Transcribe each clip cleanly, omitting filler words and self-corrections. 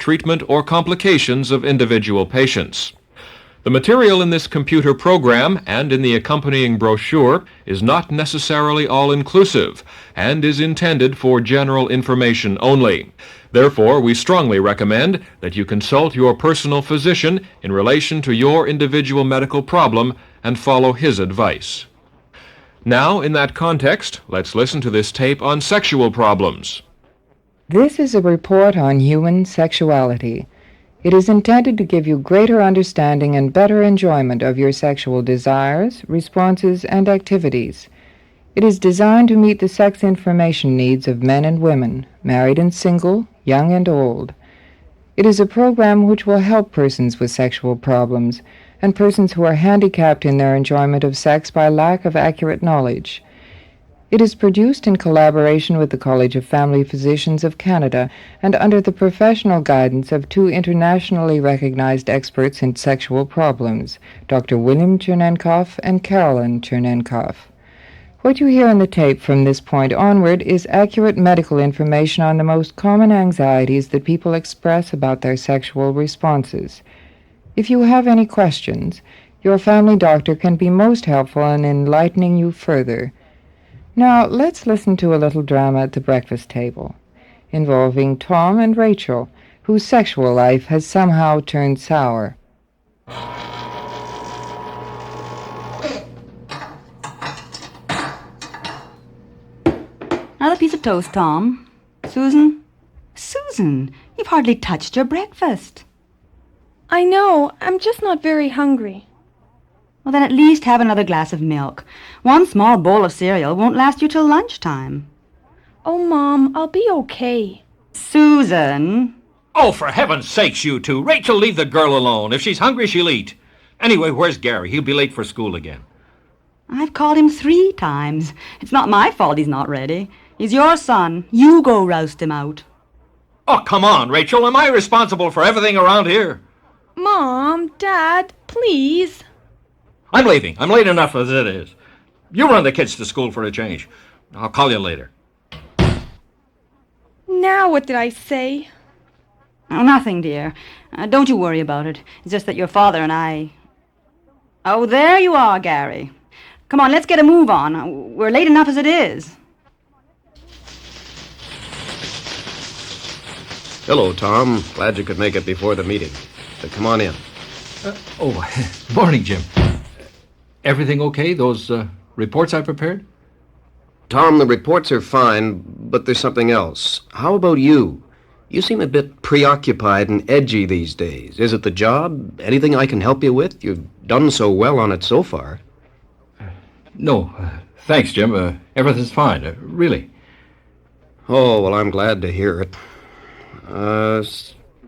treatment, or complications of individual patients. The material in this computer program and in the accompanying brochure is not necessarily all-inclusive and is intended for general information only. Therefore, we strongly recommend that you consult your personal physician in relation to your individual medical problem and follow his advice. Now, in that context, let's listen to this tape on sexual problems. This is a report on human sexuality. It is intended to give you greater understanding and better enjoyment of your sexual desires, responses, and activities. It is designed to meet the sex information needs of men and women, married and single, young and old. It is a program which will help persons with sexual problems and persons who are handicapped in their enjoyment of sex by lack of accurate knowledge. It is produced in collaboration with the College of Family Physicians of Canada and under the professional guidance of two internationally recognized experts in sexual problems, Dr. William Chernenkoff and Carolyn Chernenkoff. What you hear on the tape from this point onward is accurate medical information on the most common anxieties that people express about their sexual responses. If you have any questions, your family doctor can be most helpful in enlightening you further. Now, let's listen to a little drama at the breakfast table, involving Tom and Rachel, whose sexual life has somehow turned sour. Another piece of toast, Tom. Susan? Susan, you've hardly touched your breakfast. I know. I'm just not very hungry. Well, then at least have another glass of milk. One small bowl of cereal won't last you till lunchtime. Oh, Mom, I'll be okay. Susan! Oh, for heaven's sakes, you two. Rachel, leave the girl alone. If she's hungry, she'll eat. Anyway, where's Gary? He'll be late for school again. I've called him 3 times. It's not my fault he's not ready. He's your son. You go roust him out. Oh, come on, Rachel. Am I responsible for everything around here? Mom, Dad, please. I'm leaving. I'm late enough as it is. You run the kids to school for a change. I'll call you later. Now what did I say? Oh, nothing, dear. Don't you worry about it. It's just that your father and I... Oh, there you are, Gary. Come on, let's get a move on. We're late enough as it is. Hello, Tom. Glad you could make it before the meeting. Come on in. Morning, Jim. Everything okay? Those reports I prepared? Tom, the reports are fine, but there's something else. How about you? You seem a bit preoccupied and edgy these days. Is it the job? Anything I can help you with? You've done so well on it so far. No. Thanks, Jim. Everything's fine. Really. Oh, well, I'm glad to hear it.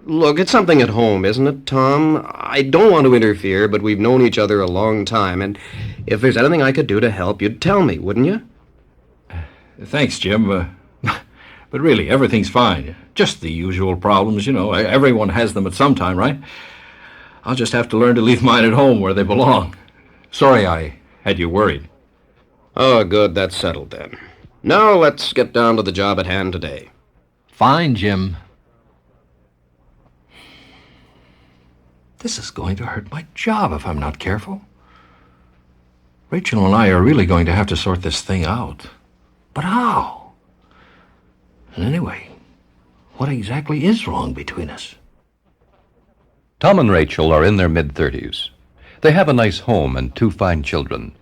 Look, it's something at home, isn't it, Tom? I don't want to interfere, but we've known each other a long time, and if there's anything I could do to help, you'd tell me, wouldn't you? Thanks, Jim. But really, everything's fine. Just the usual problems, you know. Everyone has them at some time, right? I'll just have to learn to leave mine at home where they belong. Sorry I had you worried. Oh, good. That's settled then. Now let's get down to the job at hand today. Fine, Jim. This is going to hurt my job if I'm not careful. Rachel and I are really going to have to sort this thing out. But how? And anyway, what exactly is wrong between us? Tom and Rachel are in their mid-30s. They have a nice home and 2 fine children.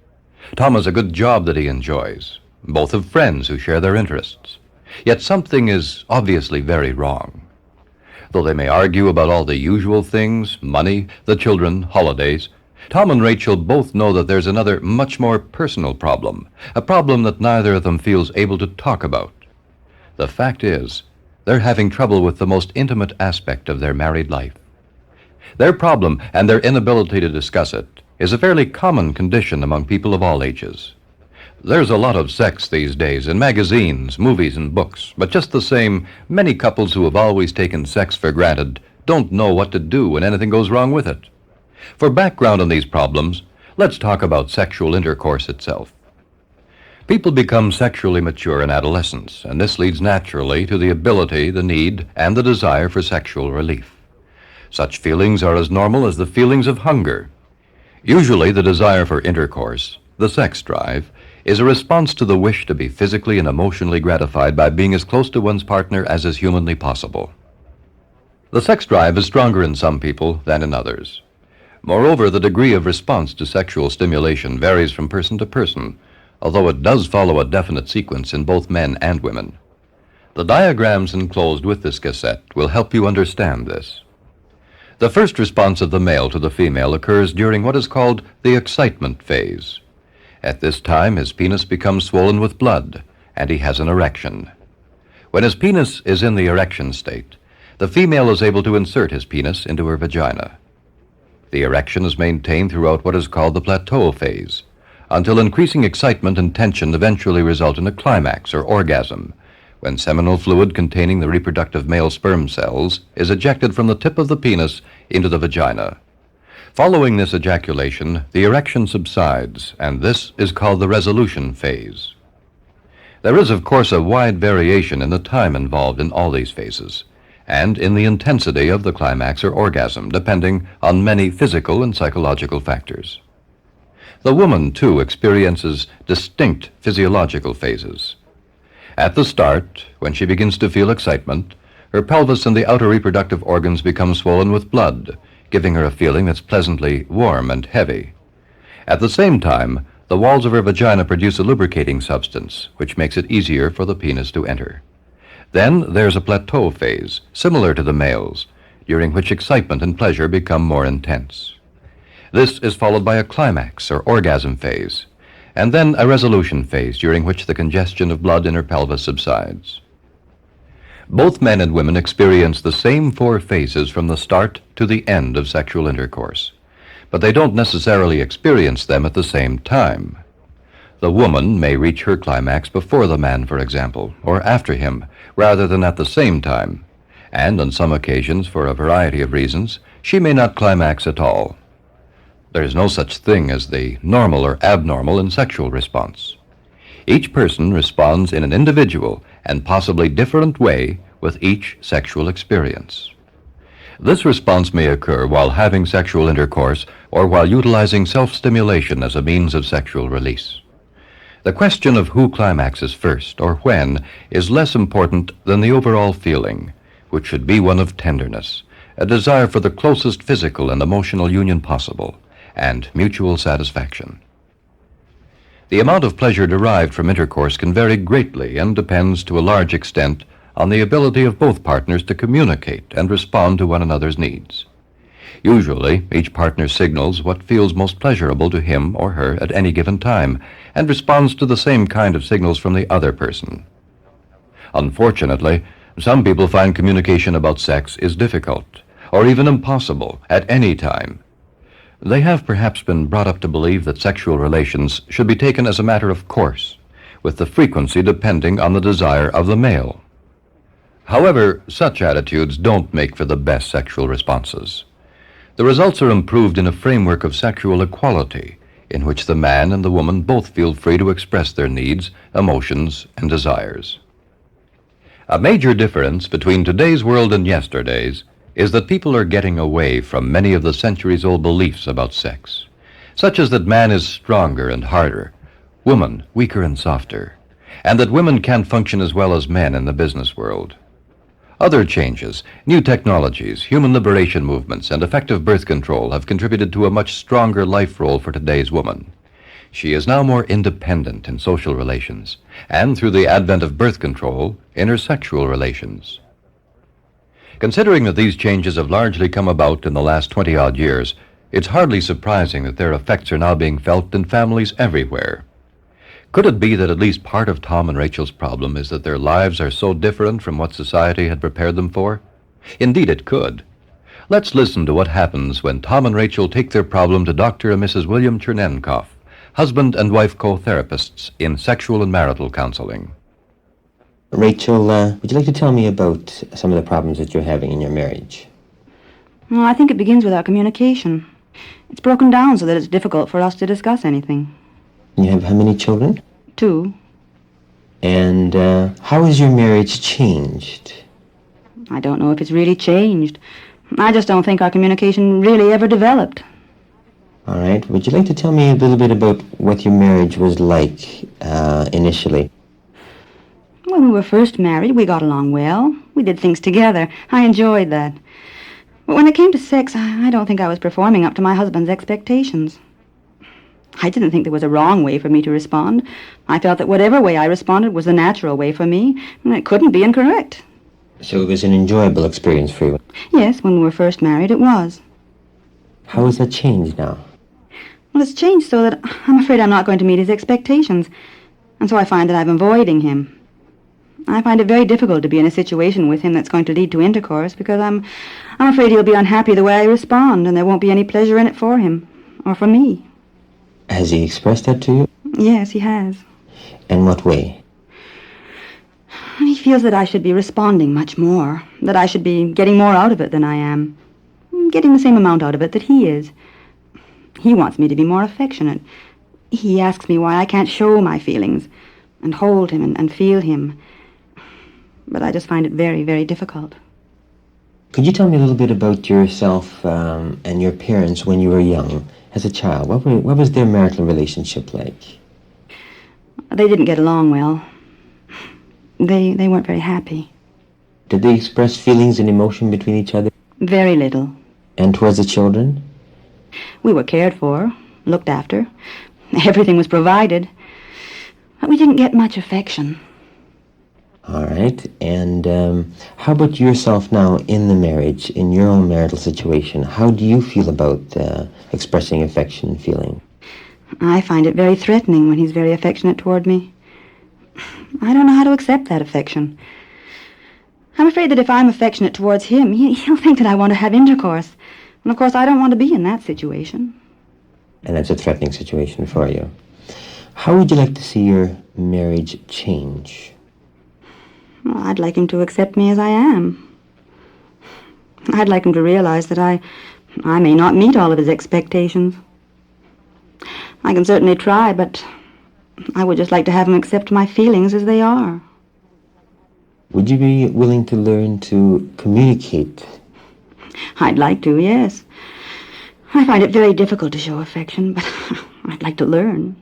Tom has a good job that he enjoys. Both have friends who share their interests. Yet something is obviously very wrong. Though they may argue about all the usual things, money, the children, holidays, Tom and Rachel both know that there's another much more personal problem, a problem that neither of them feels able to talk about. The fact is, they're having trouble with the most intimate aspect of their married life. Their problem and their inability to discuss it is a fairly common condition among people of all ages. There's a lot of sex these days in magazines, movies, and books, but just the same, many couples who have always taken sex for granted don't know what to do when anything goes wrong with it. For background on these problems, let's talk about sexual intercourse itself. People become sexually mature in adolescence, and this leads naturally to the ability, the need, and the desire for sexual relief. Such feelings are as normal as the feelings of hunger. Usually, the desire for intercourse, the sex drive, is a response to the wish to be physically and emotionally gratified by being as close to one's partner as is humanly possible. The sex drive is stronger in some people than in others. Moreover, the degree of response to sexual stimulation varies from person to person, although it does follow a definite sequence in both men and women. The diagrams enclosed with this cassette will help you understand this. The first response of the male to the female occurs during what is called the excitement phase. At this time, his penis becomes swollen with blood, and he has an erection. When his penis is in the erection state, the female is able to insert his penis into her vagina. The erection is maintained throughout what is called the plateau phase, until increasing excitement and tension eventually result in a climax or orgasm, when seminal fluid containing the reproductive male sperm cells is ejected from the tip of the penis into the vagina. Following this ejaculation, the erection subsides, and this is called the resolution phase. There is, of course, a wide variation in the time involved in all these phases, and in the intensity of the climax or orgasm, depending on many physical and psychological factors. The woman, too, experiences distinct physiological phases. At the start, when she begins to feel excitement, her pelvis and the outer reproductive organs become swollen with blood, giving her a feeling that's pleasantly warm and heavy. At the same time, the walls of her vagina produce a lubricating substance, which makes it easier for the penis to enter. Then there's a plateau phase, similar to the male's, during which excitement and pleasure become more intense. This is followed by a climax or orgasm phase, and then a resolution phase during which the congestion of blood in her pelvis subsides. Both men and women experience the same 4 phases from the start to the end of sexual intercourse, but they don't necessarily experience them at the same time. The woman may reach her climax before the man, for example, or after him, rather than at the same time, and on some occasions, for a variety of reasons, she may not climax at all. There is no such thing as the normal or abnormal in sexual response. Each person responds in an individual and possibly different way with each sexual experience. This response may occur while having sexual intercourse or while utilizing self-stimulation as a means of sexual release. The question of who climaxes first or when is less important than the overall feeling, which should be one of tenderness, a desire for the closest physical and emotional union possible, and mutual satisfaction. The amount of pleasure derived from intercourse can vary greatly and depends to a large extent on the ability of both partners to communicate and respond to one another's needs. Usually, each partner signals what feels most pleasurable to him or her at any given time and responds to the same kind of signals from the other person. Unfortunately, some people find communication about sex is difficult or even impossible at any time. They have perhaps been brought up to believe that sexual relations should be taken as a matter of course, with the frequency depending on the desire of the male. However, such attitudes don't make for the best sexual responses. The results are improved in a framework of sexual equality, in which the man and the woman both feel free to express their needs, emotions, and desires. A major difference between today's world and yesterday's is that people are getting away from many of the centuries-old beliefs about sex, such as that man is stronger and harder, woman weaker and softer, and that women can't function as well as men in the business world. Other changes, new technologies, human liberation movements, and effective birth control have contributed to a much stronger life role for today's woman. She is now more independent in social relations, and through the advent of birth control, in her sexual relations. Considering that these changes have largely come about in the last 20-odd years, it's hardly surprising that their effects are now being felt in families everywhere. Could it be that at least part of Tom and Rachel's problem is that their lives are so different from what society had prepared them for? Indeed it could. Let's listen to what happens when Tom and Rachel take their problem to Dr. and Mrs. William Chernenkoff, husband and wife co-therapists in sexual and marital counseling. Rachel, would you like to tell me about some of the problems that you're having in your marriage? Well, I think it begins with our communication. It's broken down so that it's difficult for us to discuss anything. You have how many children? 2. And how has your marriage changed? I don't know if it's really changed. I just don't think our communication really ever developed. All right. Would you like to tell me a little bit about what your marriage was like initially? When we were first married, we got along well. We did things together. I enjoyed that. But when it came to sex, I don't think I was performing up to my husband's expectations. I didn't think there was a wrong way for me to respond. I felt that whatever way I responded was the natural way for me, and it couldn't be incorrect. So it was an enjoyable experience for you. Yes, when we were first married, it was. How has that changed now? Well, it's changed so that I'm afraid I'm not going to meet his expectations, and so I find that I'm avoiding him. I find it very difficult to be in a situation with him that's going to lead to intercourse because I'm afraid he'll be unhappy the way I respond, and there won't be any pleasure in it for him, or for me. Has he expressed that to you? Yes, he has. In what way? He feels that I should be responding much more, that I should be getting more out of it than I am, getting the same amount out of it that he is. He wants me to be more affectionate. He asks me why I can't show my feelings and hold him and feel him. But I just find it very, very difficult. Could you tell me a little bit about yourself and your parents when you were young, as a child? What was their marital relationship like? They didn't get along well. They weren't very happy. Did they express feelings and emotion between each other? Very little. And towards the children? We were cared for, looked after. Everything was provided. But we didn't get much affection. All right. And how about yourself now in the marriage, in your own marital situation? How do you feel about expressing affection and feeling? I find it very threatening when he's very affectionate toward me. I don't know how to accept that affection. I'm afraid that if I'm affectionate towards him, he'll think that I want to have intercourse. And of course, I don't want to be in that situation. And that's a threatening situation for you. How would you like to see your marriage change? Well, I'd like him to accept me as I am. I'd like him to realize that I may not meet all of his expectations. I can certainly try, but I would just like to have him accept my feelings as they are. Would you be willing to learn to communicate? I'd like to, yes. I find it very difficult to show affection, but I'd like to learn.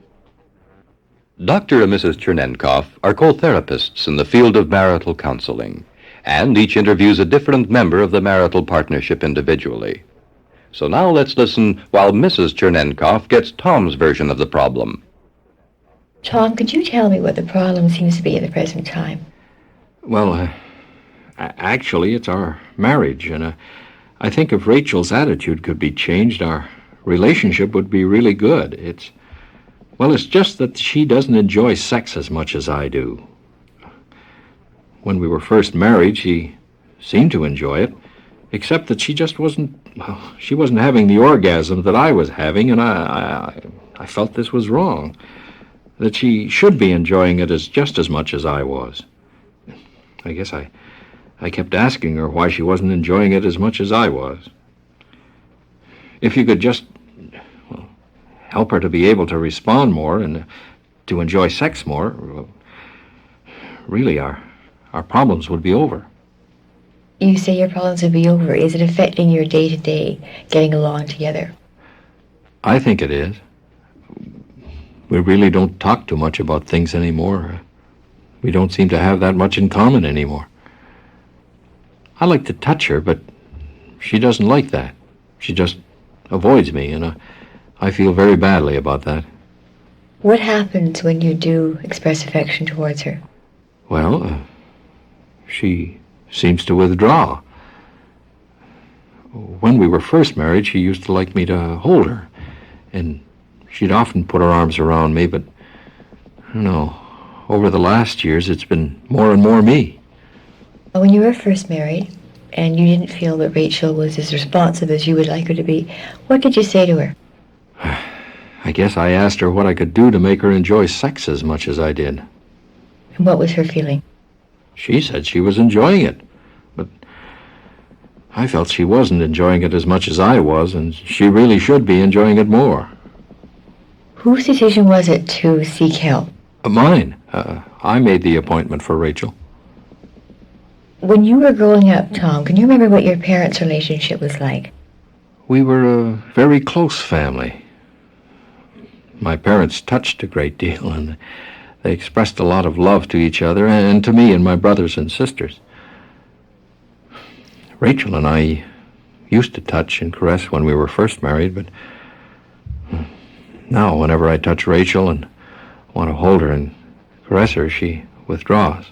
Dr. and Mrs. Chernenkoff are co-therapists in the field of marital counseling, and each interviews a different member of the marital partnership individually. So now let's listen while Mrs. Chernenkoff gets Tom's version of the problem. Tom, could you tell me what the problem seems to be at the present time? Well, actually, it's our marriage, and I think if Rachel's attitude could be changed, our relationship would be really good. It's just that she doesn't enjoy sex as much as I do. When we were first married, she seemed to enjoy it, except that she just wasn't having the orgasm that I was having, and I felt this was wrong, that she should be enjoying it just as much as I was. I guess I kept asking her why she wasn't enjoying it as much as I was. If you could just help her to be able to respond more and to enjoy sex more, really our problems would be over. You say your problems would be over. Is it affecting your day-to-day getting along together? I think it is. We really don't talk too much about things anymore. We don't seem to have that much in common anymore. I like to touch her, but she doesn't like that. She just avoids me, and I feel very badly about that. What happens when you do express affection towards her? Well, she seems to withdraw. When we were first married, she used to like me to hold her, and she'd often put her arms around me, but I don't know, over the last years, it's been more and more me. When you were first married, and you didn't feel that Rachel was as responsive as you would like her to be, what did you say to her? I guess I asked her what I could do to make her enjoy sex as much as I did. And what was her feeling? She said she was enjoying it, but I felt she wasn't enjoying it as much as I was, and she really should be enjoying it more. Whose decision was it to seek help? Mine. I made the appointment for Rachel. When you were growing up, Tom, can you remember what your parents' relationship was like? We were a very close family. My parents touched a great deal, and they expressed a lot of love to each other and to me and my brothers and sisters. Rachel and I used to touch and caress when we were first married, but now whenever I touch Rachel and want to hold her and caress her, she withdraws.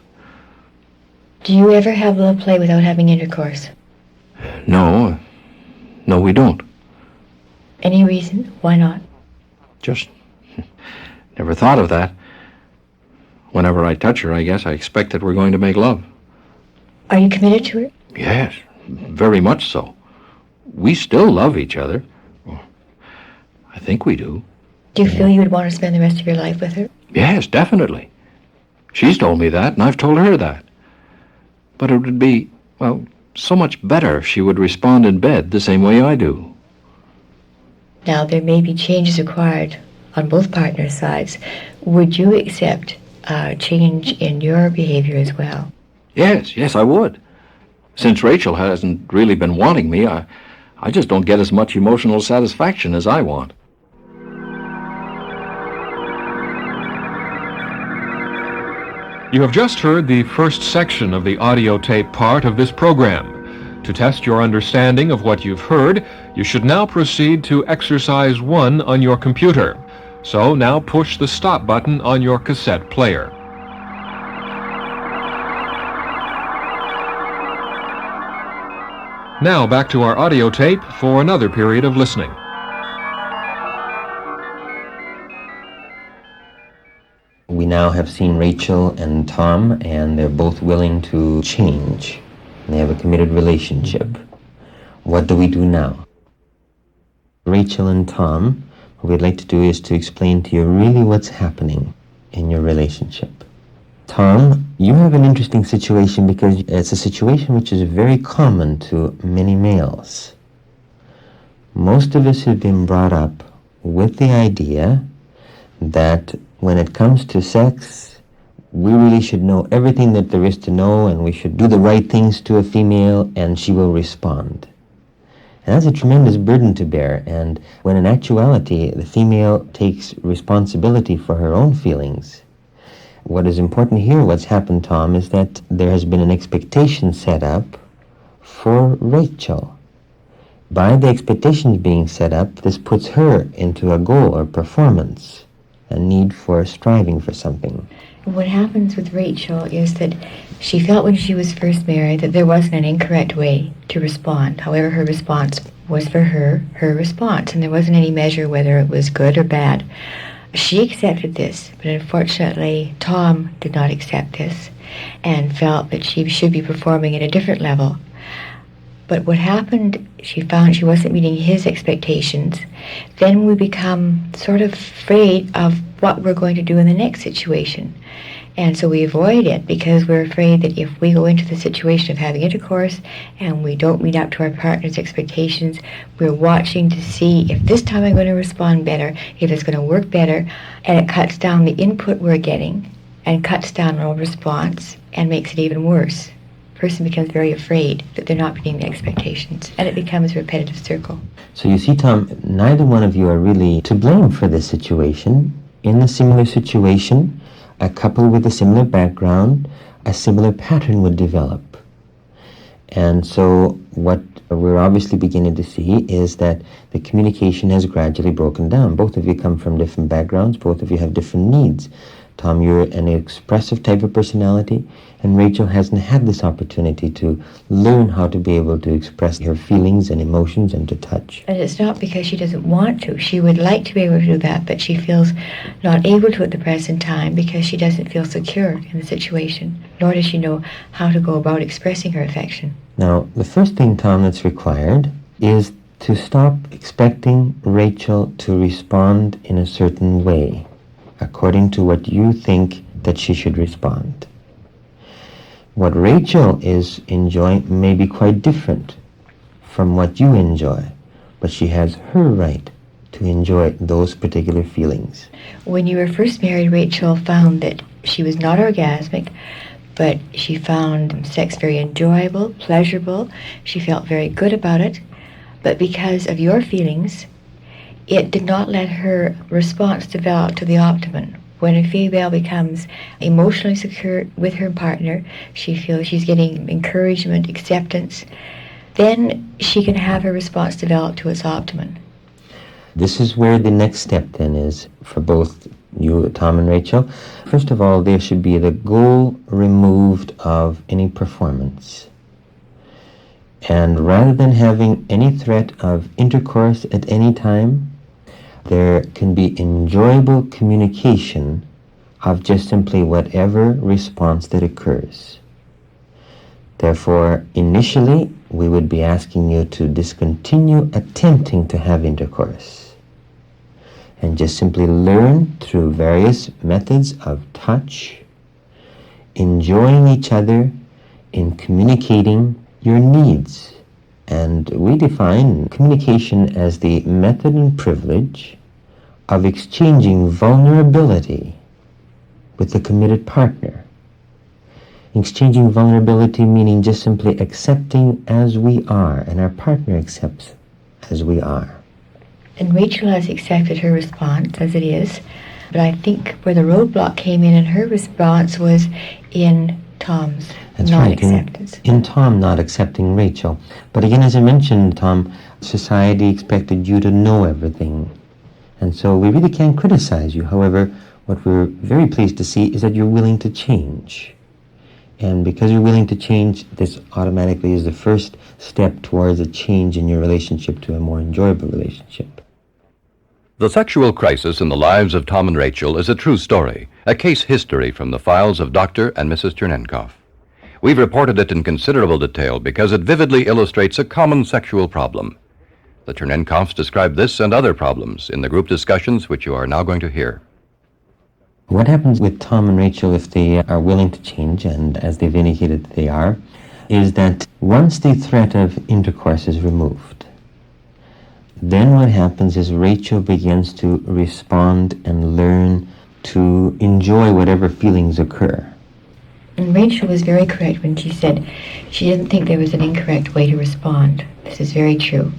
Do you ever have love play without having intercourse? No, we don't. Any reason? Why not? Just never thought of that. Whenever I touch her, I guess I expect that we're going to make love. Are you committed to her? Yes, very much so. We still love each other. I think we do. Do you feel you would want to spend the rest of your life with her? Yes, definitely. She's told me that, and I've told her that. But it would be, well, so much better if she would respond in bed the same way I do. Now, there may be changes required on both partners' sides. Would you accept change in your behavior as well? Yes, I would. Since Rachel hasn't really been wanting me, I just don't get as much emotional satisfaction as I want. You have just heard the first section of the audio tape part of this program. To test your understanding of what you've heard, you should now proceed to exercise 1 on your computer. So now push the stop button on your cassette player. Now back to our audio tape for another period of listening. We now have seen Rachel and Tom, and they're both willing to change. They have a committed relationship. What do we do now? Rachel and Tom, what we'd like to do is to explain to you really what's happening in your relationship. Tom, you have an interesting situation because it's a situation which is very common to many males. Most of us have been brought up with the idea that when it comes to sex, we really should know everything that there is to know, and we should do the right things to a female, and she will respond. And that's a tremendous burden to bear, and when in actuality the female takes responsibility for her own feelings. What is important here, what's happened, Tom, is that there has been an expectation set up for Rachel. By the expectations being set up, this puts her into a goal or performance, a need for striving for something. What happens with Rachel is that she felt when she was first married that there wasn't an incorrect way to respond. However, her response was for her response, and there wasn't any measure whether it was good or bad. She accepted this, but unfortunately Tom did not accept this and felt that she should be performing at a different level. But what happened, she found she wasn't meeting his expectations. Then we become sort of afraid of what we're going to do in the next situation. And so we avoid it because we're afraid that if we go into the situation of having intercourse and we don't meet up to our partner's expectations, we're watching to see if this time I'm going to respond better, if it's going to work better, and it cuts down the input we're getting and cuts down our response and makes it even worse. The person becomes very afraid that they're not meeting the expectations, and it becomes a repetitive circle. So you see, Tom, neither one of you are really to blame for this situation. In a similar situation, a couple with a similar background, a similar pattern would develop. And so what we're obviously beginning to see is that the communication has gradually broken down. Both of you come from different backgrounds, both of you have different needs. Tom, you're an expressive type of personality, and Rachel hasn't had this opportunity to learn how to be able to express her feelings and emotions and to touch. And it's not because she doesn't want to. She would like to be able to do that, but she feels not able to at the present time because she doesn't feel secure in the situation, nor does she know how to go about expressing her affection. Now, the first thing, Tom, that's required is to stop expecting Rachel to respond in a certain way, according to what you think that she should respond. What Rachel is enjoying may be quite different from what you enjoy, but she has her right to enjoy those particular feelings. When you were first married, Rachel found that she was not orgasmic, but she found sex very enjoyable, pleasurable. She felt very good about it. But because of your feelings, it did not let her response develop to the optimum. When a female becomes emotionally secure with her partner, she feels she's getting encouragement, acceptance, then she can have her response develop to its optimum. This is where the next step then is for both you, Tom and Rachel. First of all, there should be the goal removed of any performance. And rather than having any threat of intercourse at any time, there can be enjoyable communication of just simply whatever response that occurs. Therefore, initially, we would be asking you to discontinue attempting to have intercourse and just simply learn through various methods of touch, enjoying each other, in communicating your needs. And we define communication as the method and privilege of exchanging vulnerability with the committed partner. Exchanging vulnerability meaning just simply accepting as we are, and our partner accepts as we are. And Rachel has accepted her response as it is, but I think where the roadblock came in her response was in Tom's non-acceptance. In Tom not accepting Rachel. But again, as I mentioned, Tom, society expected you to know everything. And so we really can't criticize you. However, what we're very pleased to see is that you're willing to change. And because you're willing to change, this automatically is the first step towards a change in your relationship to a more enjoyable relationship. The sexual crisis in the lives of Tom and Rachel is a true story, a case history from the files of Dr. and Mrs. Chernenkoff. We've reported it in considerable detail because it vividly illustrates a common sexual problem. The Chernenkoffs describe this and other problems in the group discussions which you are now going to hear. What happens with Tom and Rachel if they are willing to change, and as they've indicated that they are, is that once the threat of intercourse is removed, then what happens is Rachel begins to respond and learn to enjoy whatever feelings occur. And Rachel was very correct when she said she didn't think there was an incorrect way to respond. This is very true.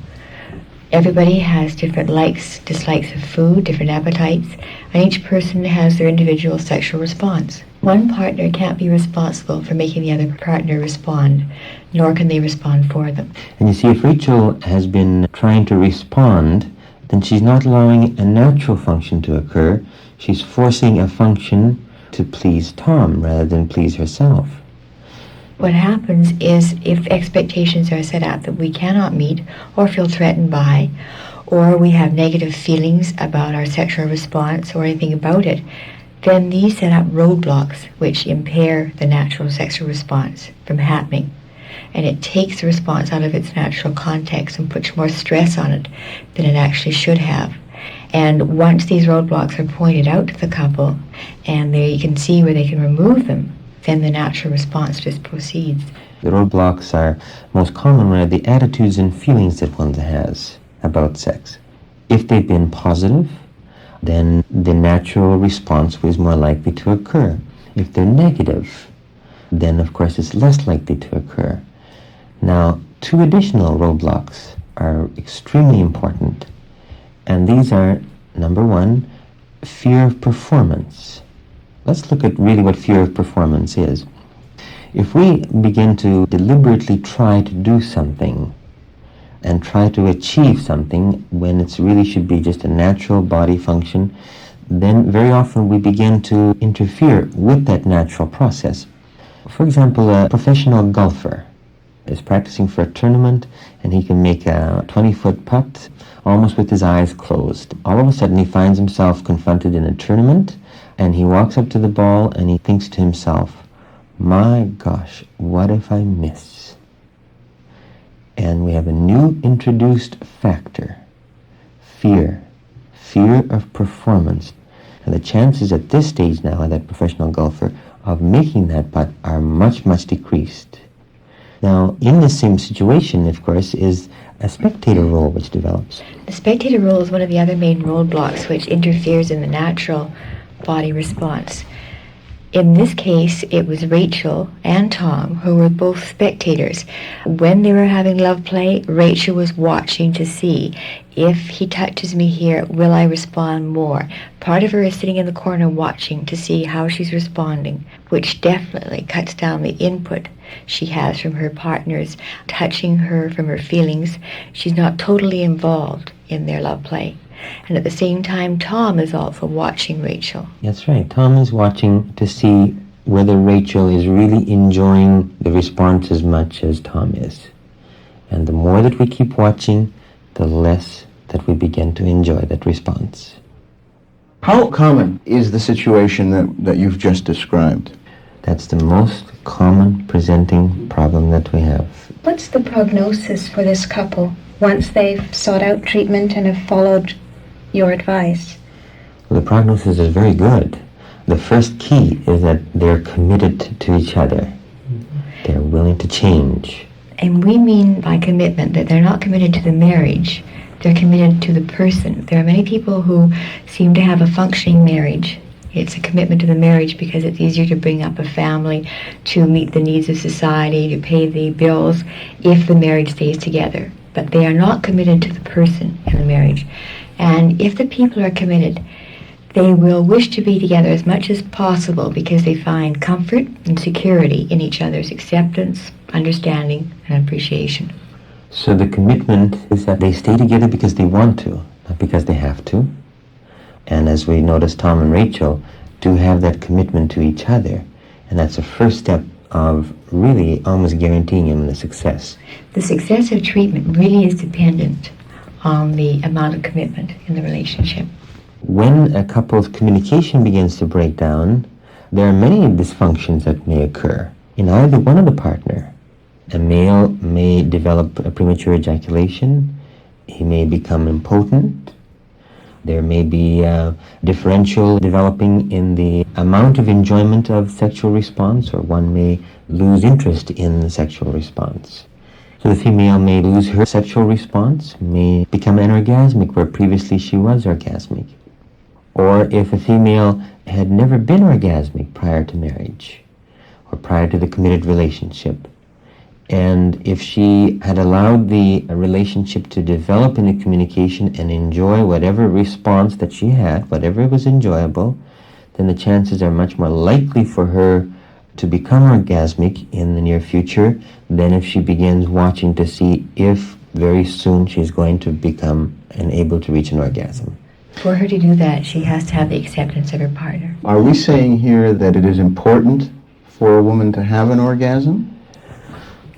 Everybody has different likes, dislikes of food, different appetites, and each person has their individual sexual response. One partner can't be responsible for making the other partner respond, nor can they respond for them. And you see, if Rachel has been trying to respond, then she's not allowing a natural function to occur. She's forcing a function to please Tom rather than please herself. What happens is if expectations are set out that we cannot meet or feel threatened by, or we have negative feelings about our sexual response or anything about it, then these set up roadblocks which impair the natural sexual response from happening. And it takes the response out of its natural context and puts more stress on it than it actually should have. And once these roadblocks are pointed out to the couple and they can see where they can remove them, then the natural response just proceeds. The roadblocks are most commonly the attitudes and feelings that one has about sex. If they've been positive, then the natural response is more likely to occur. If they're negative, then of course it's less likely to occur. Now, two additional roadblocks are extremely important, and these are, number one, fear of performance. Let's look at really what fear of performance is. If we begin to deliberately try to do something and try to achieve something when it really should be just a natural body function, then very often we begin to interfere with that natural process. For example, a professional golfer is practicing for a tournament and he can make a 20-foot putt almost with his eyes closed. All of a sudden he finds himself confronted in a tournament, and he walks up to the ball and he thinks to himself, my gosh, what if I miss? And we have a new introduced factor, fear of performance. And the chances at this stage now of that professional golfer of making that putt are much, much decreased. Now, in the same situation, of course, is a spectator role which develops. The spectator role is one of the other main roadblocks which interferes in the natural body response. In this case, it was Rachel and Tom who were both spectators. When they were having love play, Rachel was watching to see, if he touches me here, will I respond more? Part of her is sitting in the corner watching to see how she's responding, which definitely cuts down the input she has from her partners, touching her from her feelings. She's not totally involved in their love play. And at the same time, Tom is also watching Rachel. That's right. Tom is watching to see whether Rachel is really enjoying the response as much as Tom is. And the more that we keep watching, the less that we begin to enjoy that response. How common is the situation that you've just described? That's the most common presenting problem that we have. What's the prognosis for this couple once they've sought out treatment and have followed your advice? Well, the prognosis is very good. The first key is that they're committed to each other. They're willing to change. And we mean by commitment that they're not committed to the marriage, they're committed to the person. There are many people who seem to have a functioning marriage. It's a commitment to the marriage because it's easier to bring up a family, to meet the needs of society, to pay the bills if the marriage stays together. But they are not committed to the person in the marriage. And if the people are committed, they will wish to be together as much as possible because they find comfort and security in each other's acceptance, understanding, and appreciation. So the commitment is that they stay together because they want to, not because they have to. And as we notice, Tom and Rachel do have that commitment to each other. And that's the first step of really almost guaranteeing him the success. The success of treatment really is dependent on the amount of commitment in the relationship. When a couple's communication begins to break down, there are many dysfunctions that may occur in either one of the partner. A male may develop a premature ejaculation. He may become impotent. There may be a differential developing in the amount of enjoyment of sexual response, or one may lose interest in the sexual response. So the female may lose her sexual response, may become anorgasmic where previously she was orgasmic. Or if a female had never been orgasmic prior to marriage or prior to the committed relationship, and if she had allowed the relationship to develop in the communication and enjoy whatever response that she had, whatever was enjoyable, then the chances are much more likely for her to become orgasmic in the near future than if she begins watching to see if very soon she's going to become able to reach an orgasm. For her to do that, she has to have the acceptance of her partner. Are we saying here that it is important for a woman to have an orgasm?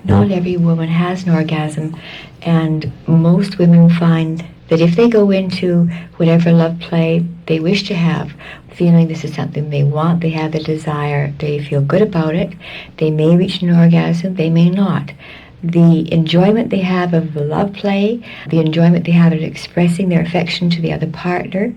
Not every woman has an orgasm, and most women find that if they go into whatever love play they wish to have, feeling this is something they want, they have the desire, they feel good about it, they may reach an orgasm, they may not. The enjoyment they have of the love play, the enjoyment they have of expressing their affection to the other partner,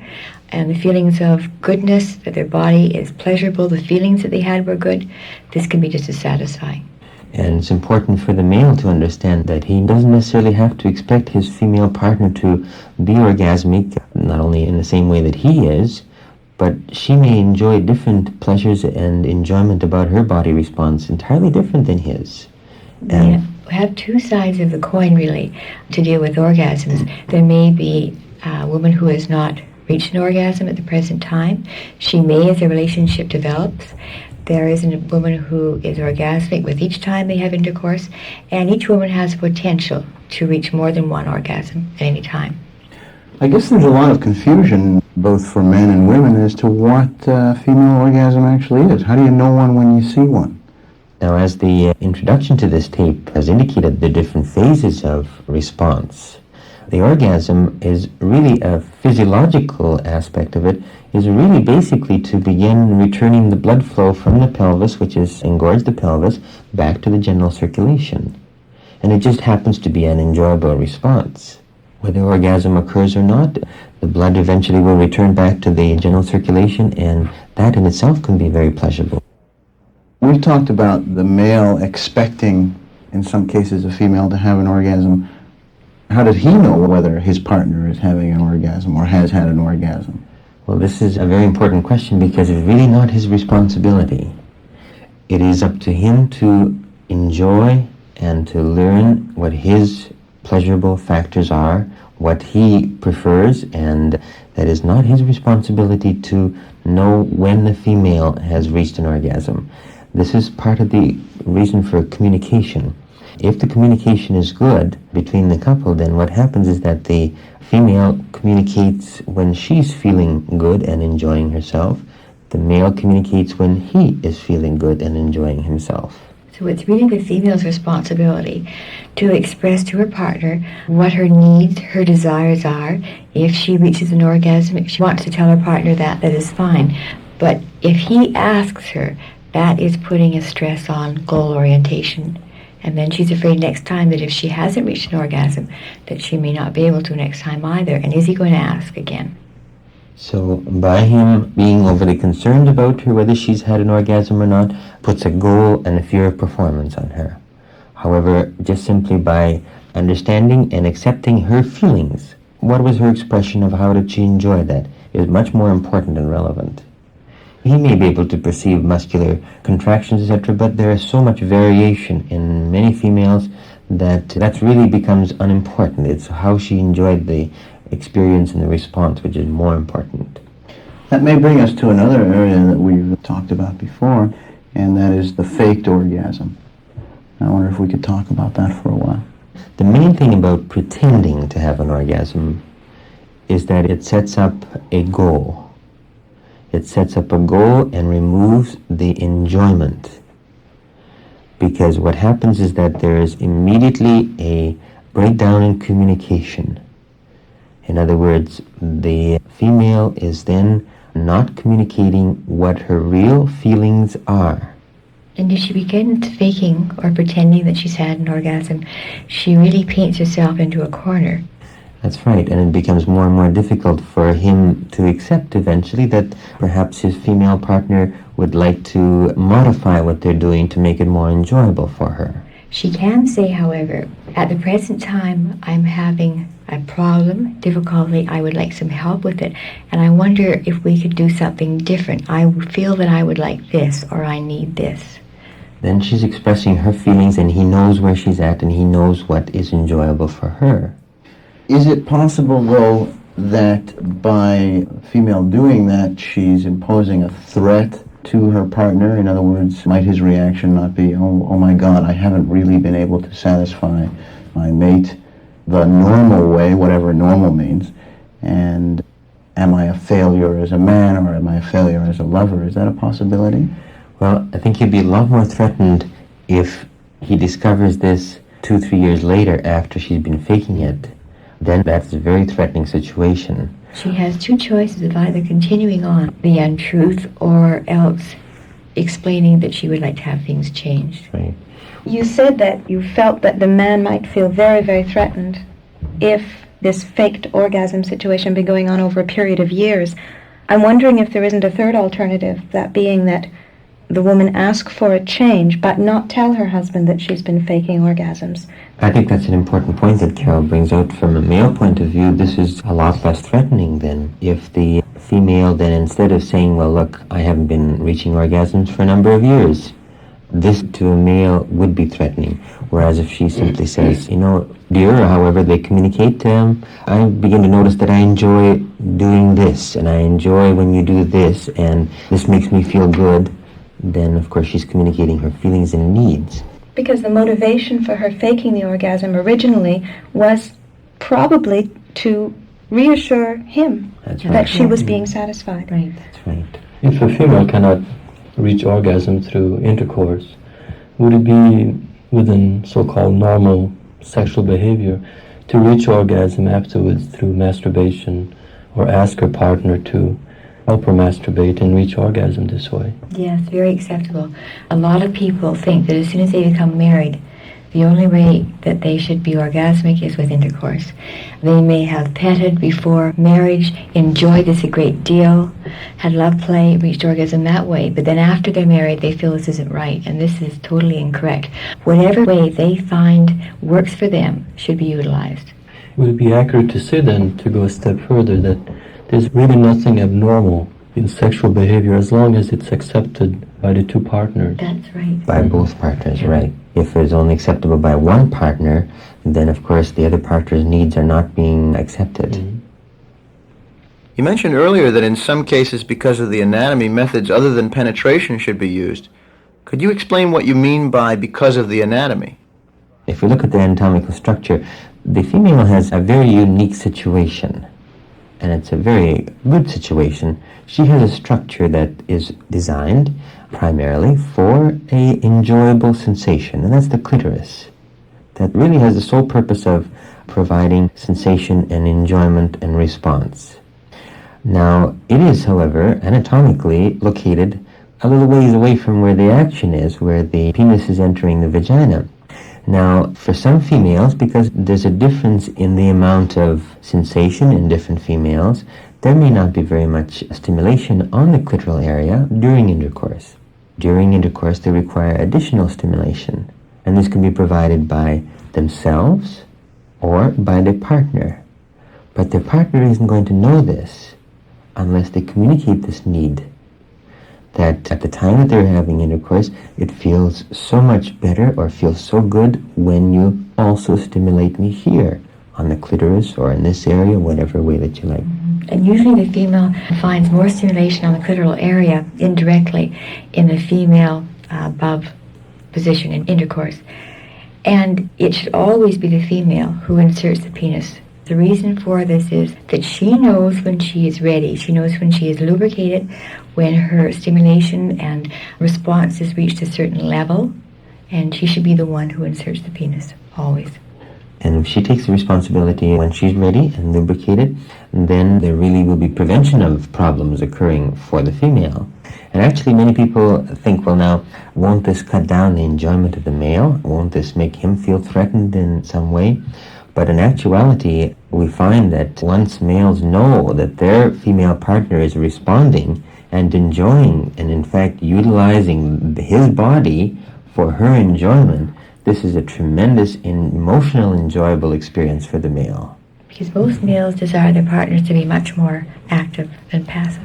and the feelings of goodness, that their body is pleasurable, the feelings that they had were good, this can be just as satisfying. And it's important for the male to understand that he doesn't necessarily have to expect his female partner to be orgasmic, not only in the same way that he is, but she may enjoy different pleasures and enjoyment about her body response entirely different than his. And we have two sides of the coin, really, to deal with orgasms. There may be a woman who has not reached an orgasm at the present time. She may, as the relationship develops. There is a woman who is orgasmic with each time they have intercourse, and each woman has potential to reach more than one orgasm at any time. I guess there's a lot of confusion, both for men and women, as to what female orgasm actually is. How do you know one when you see one? Now, as the introduction to this tape has indicated, the different phases of response. The orgasm is really a physiological aspect of it, is really basically to begin returning the blood flow from the pelvis, which is engorged the pelvis, back to the general circulation. And it just happens to be an enjoyable response. Whether orgasm occurs or not, the blood eventually will return back to the general circulation, and that in itself can be very pleasurable. We've talked about the male expecting, in some cases, a female to have an orgasm. How does he know whether his partner is having an orgasm or has had an orgasm? Well, this is a very important question because it's really not his responsibility. It is up to him to enjoy and to learn what his pleasurable factors are, what he prefers, and that is not his responsibility to know when the female has reached an orgasm. This is part of the reason for communication. If the communication is good between the couple, then what happens is that the female communicates when she's feeling good and enjoying herself. The male communicates when he is feeling good and enjoying himself. So it's really the female's responsibility to express to her partner what her needs, her desires are. If she reaches an orgasm, if she wants to tell her partner that is fine. But if he asks her, that is putting a stress on goal orientation. And then she's afraid next time that if she hasn't reached an orgasm, that she may not be able to next time either. And is he going to ask again? So by him being overly concerned about her, whether she's had an orgasm or not, puts a goal and a fear of performance on her. However, just simply by understanding and accepting her feelings, what was her expression of how did she enjoy that, is much more important and relevant. He may be able to perceive muscular contractions, etc., but there is so much variation in many females that really becomes unimportant. It's how she enjoyed the experience and the response which is more important. That may bring us to another area that we've talked about before, and that is the faked orgasm. I wonder if we could talk about that for a while. The main thing about pretending to have an orgasm is that it sets up a goal. It sets up a goal and removes the enjoyment. Because what happens is that there is immediately a breakdown in communication. In other words, the female is then not communicating what her real feelings are. And if she begins faking or pretending that she's had an orgasm, she really paints herself into a corner. That's right, and it becomes more and more difficult for him to accept eventually that perhaps his female partner would like to modify what they're doing to make it more enjoyable for her. She can say, however, at the present time I'm having a problem, difficulty, I would like some help with it, and I wonder if we could do something different. I feel that I would like this, or I need this. Then she's expressing her feelings, and he knows where she's at, and he knows what is enjoyable for her. Is it possible, though, that by female doing that, she's imposing a threat to her partner? In other words, might his reaction not be, oh my God, I haven't really been able to satisfy my mate the normal way, whatever normal means, and am I a failure as a man, or am I a failure as a lover? Is that a possibility? Well, I think he'd be a lot more threatened if he discovers this 2-3 years later after she's been faking it. Then that's a very threatening situation. She has two choices of either continuing on the untruth or else explaining that she would like to have things changed. Right. You said that you felt that the man might feel very, very threatened if this faked orgasm situation had been going on over a period of years. I'm wondering if there isn't a third alternative, that being that the woman ask for a change but not tell her husband that she's been faking orgasms. I think that's an important point that Carol brings out. From a male point of view, this is a lot less threatening than if the female then, instead of saying, well, look, I haven't been reaching orgasms for a number of years, this to a male would be threatening. Whereas if she simply says, you know, dear, or however they communicate, I begin to notice that I enjoy doing this, and I enjoy when you do this, and this makes me feel good, then of course she's communicating her feelings and needs. Because the motivation for her faking the orgasm originally was probably to reassure him that she was being satisfied. Right. That's right. If a female cannot reach orgasm through intercourse, would it be within so-called normal sexual behavior to reach orgasm afterwards through masturbation, or ask her partner to help her masturbate and reach orgasm this way? Yes, very acceptable. A lot of people think that as soon as they become married, the only way that they should be orgasmic is with intercourse. They may have petted before marriage, enjoyed this a great deal, had love play, reached orgasm that way, but then after they're married they feel this isn't right, and this is totally incorrect. Whatever way they find works for them should be utilized. Would it be accurate to say then, to go a step further, that there's really nothing abnormal in sexual behavior as long as it's accepted by the two partners. That's right. By both partners, right. If it's only acceptable by one partner, then of course the other partner's needs are not being accepted. You mentioned earlier that in some cases, because of the anatomy, methods other than penetration should be used. Could you explain what you mean by because of the anatomy? If we look at the anatomical structure, the female has a very unique situation, and it's a very good situation. She has a structure that is designed primarily for a enjoyable sensation, and that's the clitoris. That really has the sole purpose of providing sensation and enjoyment and response. Now, it is, however, anatomically located a little ways away from where the action is, where the penis is entering the vagina. Now, for some females, because there's a difference in the amount of sensation in different females, there may not be very much stimulation on the clitoral area during intercourse. During intercourse, they require additional stimulation, and this can be provided by themselves or by their partner. But their partner isn't going to know this unless they communicate this need, that at the time that they're having intercourse, it feels so much better or feels so good when you also stimulate me here on the clitoris or in this area, whatever way that you like. And usually the female finds more stimulation on the clitoral area indirectly in the female above position in intercourse. And it should always be the female who inserts the penis. The reason for this is that she knows when she is ready. She knows when she is lubricated, when her stimulation and response has reached a certain level, and she should be the one who inserts the penis, always. And if she takes the responsibility when she's ready and lubricated, then there really will be prevention of problems occurring for the female. And actually many people think, well now, won't this cut down the enjoyment of the male? Won't this make him feel threatened in some way? But in actuality, we find that once males know that their female partner is responding and enjoying and in fact utilizing his body for her enjoyment, this is a tremendous emotional enjoyable experience for the male. Because most males desire their partners to be much more active than passive.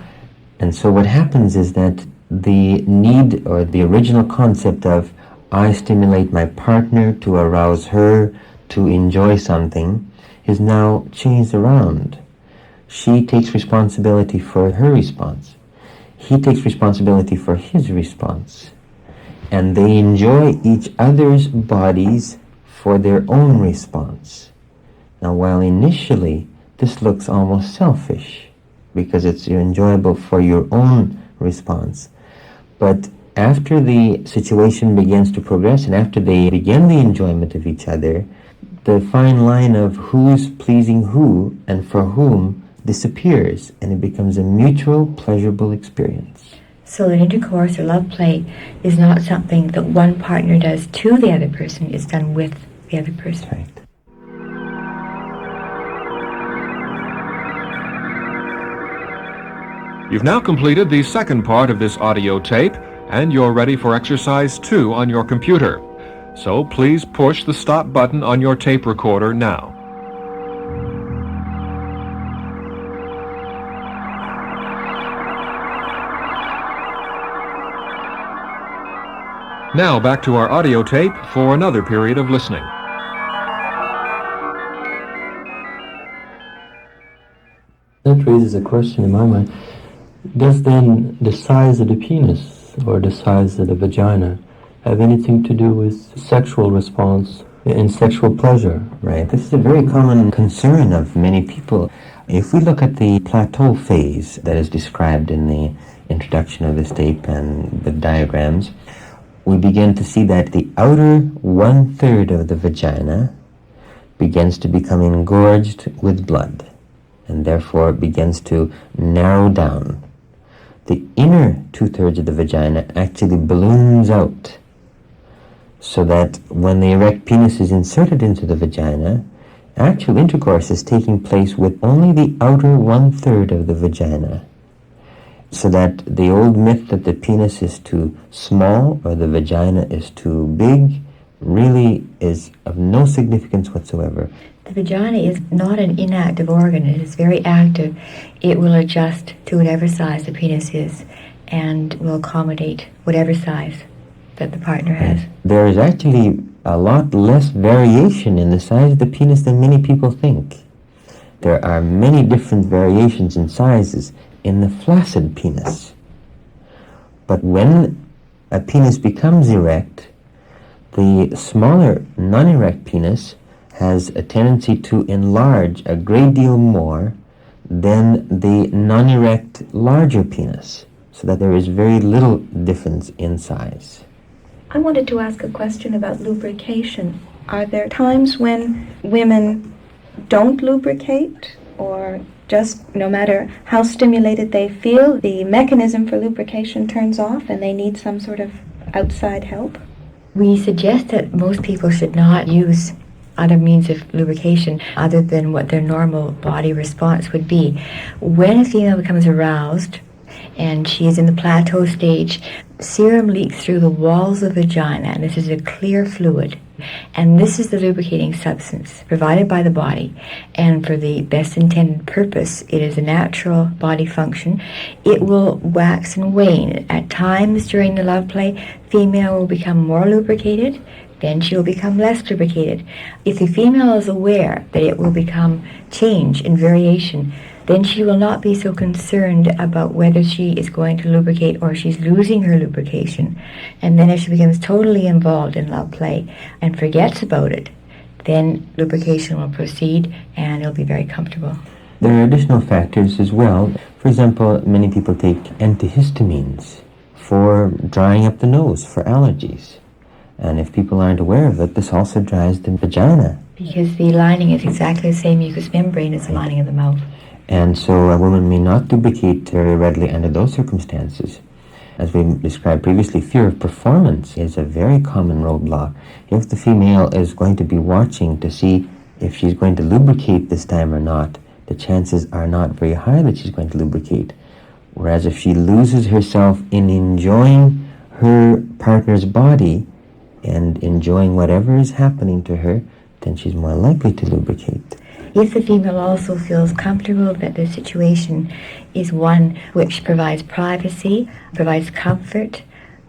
And so what happens is that the need or the original concept of I stimulate my partner to arouse her to enjoy something is now changed around. She takes responsibility for her response. He takes responsibility for his response. And they enjoy each other's bodies for their own response. Now, while initially this looks almost selfish because it's enjoyable for your own response, but after the situation begins to progress and after they begin the enjoyment of each other, the fine line of who's pleasing who and for whom disappears, and it becomes a mutual, pleasurable experience. So that intercourse or love play is not something that one partner does to the other person, it's done with the other person. Right. You've now completed the second part of this audio tape, and you're ready for exercise 2 on your computer. So please push the stop button on your tape recorder now. Now back to our audio tape for another period of listening. That raises a question in my mind. Does then the size of the penis or the size of the vagina have anything to do with sexual response and sexual pleasure? Right. This is a very common concern of many people. If we look at the plateau phase that is described in the introduction of this tape and the diagrams, we begin to see that the outer 1/3 of the vagina begins to become engorged with blood and therefore begins to narrow down. The inner 2/3 of the vagina actually balloons out, so that when the erect penis is inserted into the vagina, actual intercourse is taking place with only the outer 1/3 of the vagina. So that the old myth that the penis is too small or the vagina is too big really is of no significance whatsoever. The vagina is not an inactive organ. It is very active. It will adjust to whatever size the penis is and will accommodate whatever size that the partner has. There is actually a lot less variation in the size of the penis than many people think. There are many different variations in sizes in the flaccid penis. But when a penis becomes erect, the smaller non-erect penis has a tendency to enlarge a great deal more than the non-erect larger penis, so that there is very little difference in size. I wanted to ask a question about lubrication. Are there times when women don't lubricate, or just no matter how stimulated they feel, the mechanism for lubrication turns off and they need some sort of outside help? We suggest that most people should not use other means of lubrication other than what their normal body response would be. When a female becomes aroused and she is in the plateau stage, serum leaks through the walls of the vagina, and this is a clear fluid. And this is the lubricating substance provided by the body. And for the best intended purpose, it is a natural body function. It will wax and wane. At times during the love play, female will become more lubricated, then she will become less lubricated. If the female is aware that it will become change and variation, then she will not be so concerned about whether she is going to lubricate or she's losing her lubrication. And then if she becomes totally involved in love play and forgets about it, then lubrication will proceed and it'll be very comfortable. There are additional factors as well. For example, many people take antihistamines for drying up the nose, for allergies. And if people aren't aware of it, this also dries the vagina. Because the lining is exactly the same mucous membrane as the lining of the mouth. And so a woman may not lubricate very readily under those circumstances. As we described previously, fear of performance is a very common roadblock. If the female is going to be watching to see if she's going to lubricate this time or not, the chances are not very high that she's going to lubricate. Whereas if she loses herself in enjoying her partner's body and enjoying whatever is happening to her, then she's more likely to lubricate. If the female also feels comfortable that the situation is one which provides privacy, provides comfort,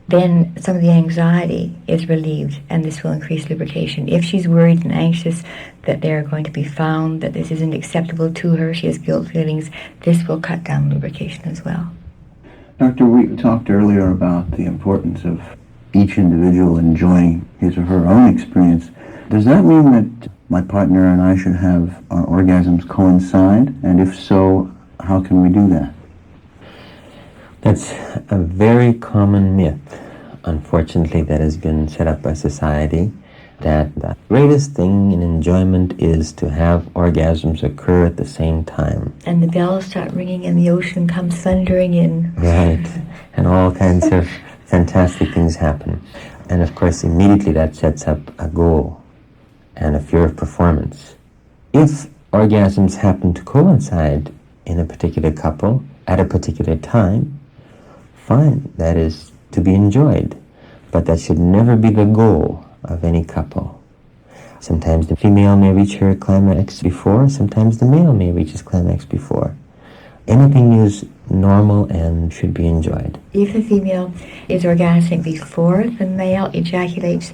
then some of the anxiety is relieved, and this will increase lubrication. If she's worried and anxious that they're going to be found, that this isn't acceptable to her, she has guilt feelings, this will cut down lubrication as well. Doctor, we talked earlier about the importance of each individual enjoying his or her own experience. Does that mean that my partner and I should have our orgasms coincide? And if so, how can we do that? That's a very common myth, unfortunately, that has been set up by society, that the greatest thing in enjoyment is to have orgasms occur at the same time. And the bells start ringing and the ocean comes thundering in. Right, and all kinds of fantastic things happen. And of course, immediately that sets up a goal and a fear of performance. If orgasms happen to coincide in a particular couple at a particular time, fine, that is to be enjoyed, but that should never be the goal of any couple. Sometimes the female may reach her climax before, sometimes the male may reach his climax before. Anything is normal and should be enjoyed. If the female is orgasmic before the male ejaculates,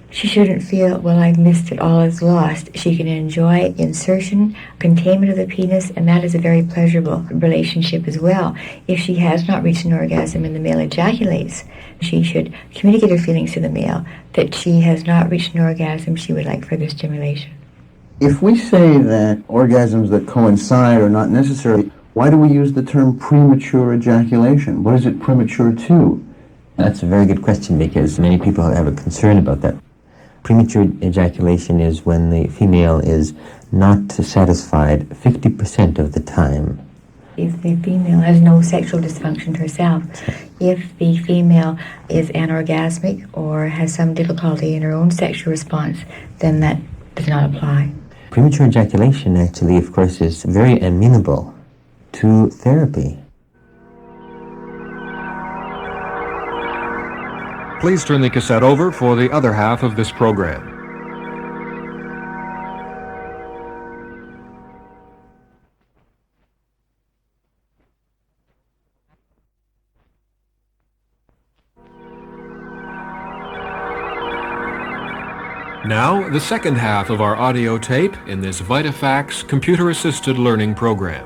she shouldn't feel, well, I've missed it, all is lost. She can enjoy insertion, containment of the penis, and that is a very pleasurable relationship as well. If she has not reached an orgasm and the male ejaculates, she should communicate her feelings to the male that she has not reached an orgasm, she would like further stimulation. If we say that orgasms that coincide are not necessary, why do we use the term premature ejaculation? What is it premature to? That's a very good question, because many people have a concern about that. Premature ejaculation is when the female is not satisfied 50% of the time. If the female has no sexual dysfunction herself, if the female is anorgasmic or has some difficulty in her own sexual response, then that does not apply. Premature ejaculation actually, of course, is very amenable to therapy. Please turn the cassette over for the other half of this program. Now, the second half of our audio tape in this VitaFacts computer-assisted learning program.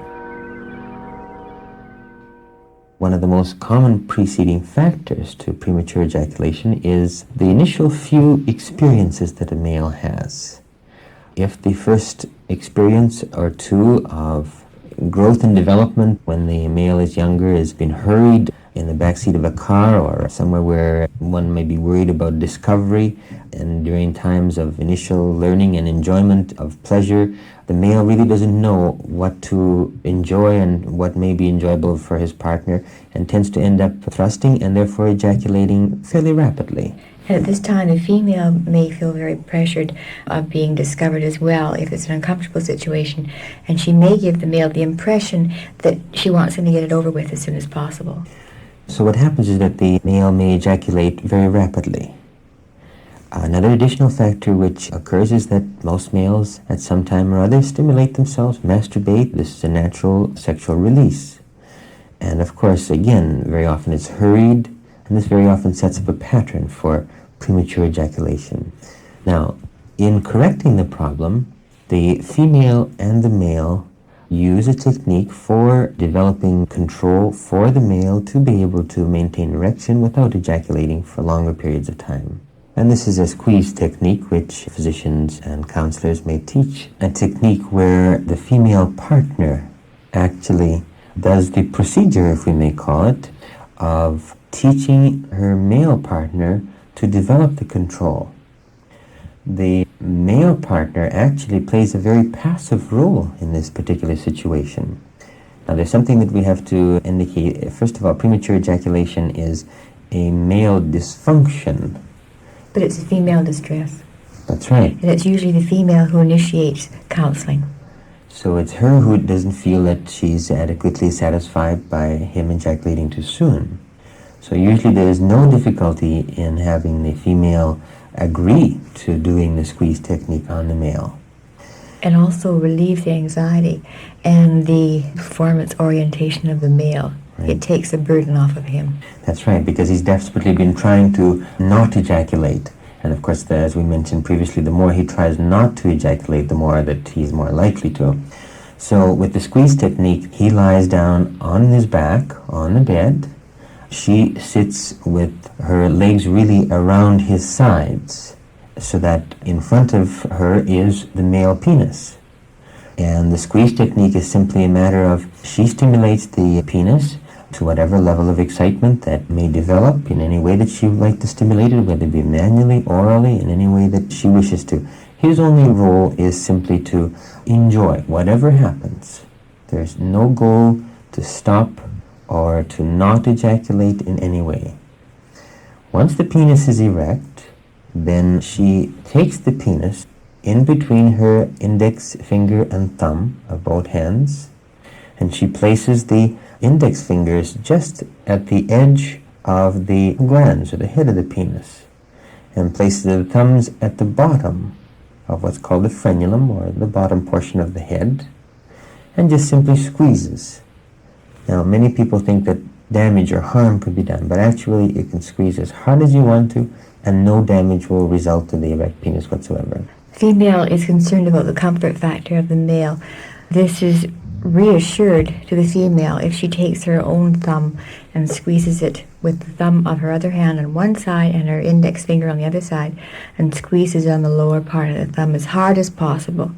One of the most common preceding factors to premature ejaculation is the initial few experiences that a male has. If the first experience or two of growth and development when the male is younger has been hurried in the backseat of a car or somewhere where one may be worried about discovery, and during times of initial learning and enjoyment of pleasure, the male really doesn't know what to enjoy and what may be enjoyable for his partner, and tends to end up thrusting and therefore ejaculating fairly rapidly. And at this time, the female may feel very pressured of being discovered as well if it's an uncomfortable situation, and she may give the male the impression that she wants him to get it over with as soon as possible. So what happens is that the male may ejaculate very rapidly. Another additional factor which occurs is that most males at some time or other stimulate themselves, masturbate. This is a natural sexual release. And of course, again, very often it's hurried, and this very often sets up a pattern for premature ejaculation. Now, in correcting the problem, the female and the male use a technique for developing control for the male to be able to maintain erection without ejaculating for longer periods of time. And this is a squeeze technique which physicians and counselors may teach, a technique where the female partner actually does the procedure, if we may call it, of teaching her male partner to develop the control. The male partner actually plays a very passive role in this particular situation. Now, there's something that we have to indicate. First of all, premature ejaculation is a male dysfunction. But it's a female distress. That's right. And it's usually the female who initiates counseling. So it's her who doesn't feel that she's adequately satisfied by him ejaculating too soon. So usually there is no difficulty in having the female agree to doing the squeeze technique on the male. And also relieve the anxiety and the performance orientation of the male. Right. It takes the burden off of him. That's right, because he's desperately been trying to not ejaculate. And of course, as we mentioned previously, the more he tries not to ejaculate, the more that he's more likely to. So with the squeeze technique, he lies down on his back on the bed. She sits with her legs really around his sides, so that in front of her is the male penis. And the squeeze technique is simply a matter of she stimulates the penis to whatever level of excitement that may develop in any way that she would like to stimulate it, whether it be manually, orally, in any way that she wishes to. His only role is simply to enjoy whatever happens. There's no goal to stop or to not ejaculate in any way. Once the penis is erect, then she takes the penis in between her index finger and thumb of both hands, and she places the index fingers just at the edge of the glans, or the head of the penis, and places the thumbs at the bottom of what's called the frenulum, or the bottom portion of the head, and just simply squeezes. Now, many people think that damage or harm could be done, but actually you can squeeze as hard as you want to, and no damage will result to the erect penis whatsoever. Female is concerned about the comfort factor of the male. This is reassured to the female if she takes her own thumb and squeezes it with the thumb of her other hand on one side and her index finger on the other side, and squeezes on the lower part of the thumb as hard as possible.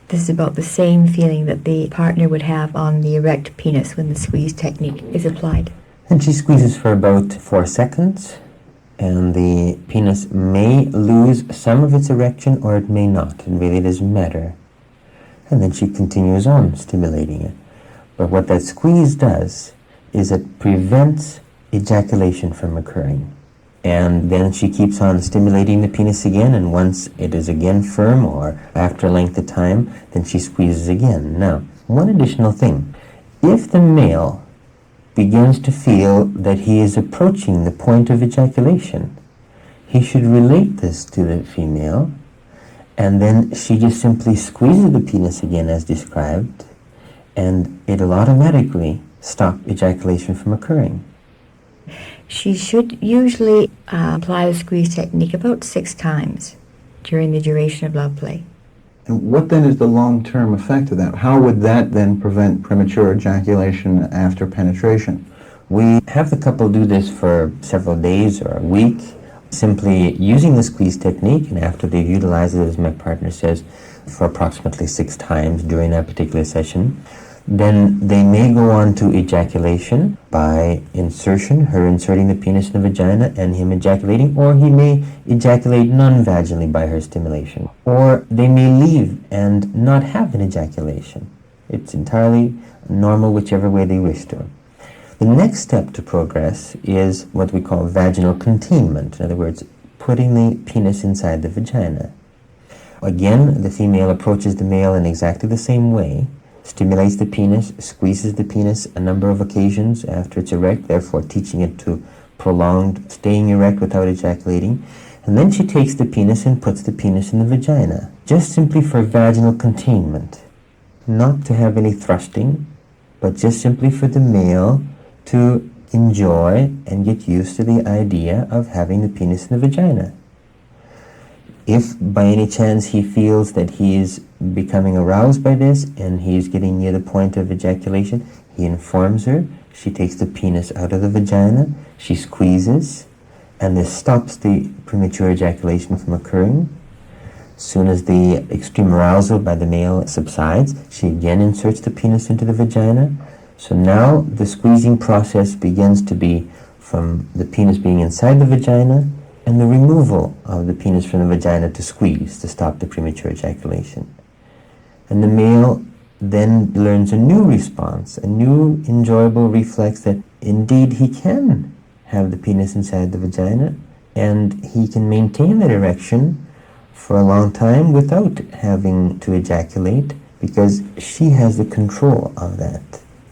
This is about the same feeling that the partner would have on the erect penis when the squeeze technique is applied. And she squeezes for about 4 seconds, and the penis may lose some of its erection or it may not. It really doesn't matter. And then she continues on stimulating it. But what that squeeze does is it prevents ejaculation from occurring. And then she keeps on stimulating the penis again, and once it is again firm, or after a length of time, then she squeezes again. Now, one additional thing. If the male begins to feel that he is approaching the point of ejaculation, he should relate this to the female, and then she just simply squeezes the penis again as described, and it'll automatically stop ejaculation from occurring. She should usually apply the squeeze technique about 6 times during the duration of love play. And what then is the long-term effect of that? How would that then prevent premature ejaculation after penetration? We have the couple do this for several days or a week, simply using the squeeze technique, and after they've utilized it, as my partner says, for approximately 6 times during that particular session, then they may go on to ejaculation by insertion, her inserting the penis in the vagina and him ejaculating, or he may ejaculate non-vaginally by her stimulation. Or they may leave and not have an ejaculation. It's entirely normal whichever way they wish to. The next step to progress is what we call vaginal containment. In other words, putting the penis inside the vagina. Again, the female approaches the male in exactly the same way, stimulates the penis, squeezes the penis a number of occasions after it's erect, therefore teaching it to prolonged staying erect without ejaculating. And then she takes the penis and puts the penis in the vagina, just simply for vaginal containment. Not to have any thrusting, but just simply for the male to enjoy and get used to the idea of having the penis in the vagina. If by any chance he feels that he is becoming aroused by this and he's getting near the point of ejaculation, he informs her. She takes the penis out of the vagina, she squeezes, and this stops the premature ejaculation from occurring. As soon as the extreme arousal by the male subsides, she again inserts the penis into the vagina. So now the squeezing process begins to be from the penis being inside the vagina and the removal of the penis from the vagina to squeeze to stop the premature ejaculation. And the male then learns a new response, a new enjoyable reflex that indeed he can have the penis inside the vagina and he can maintain that erection for a long time without having to ejaculate because she has the control of that.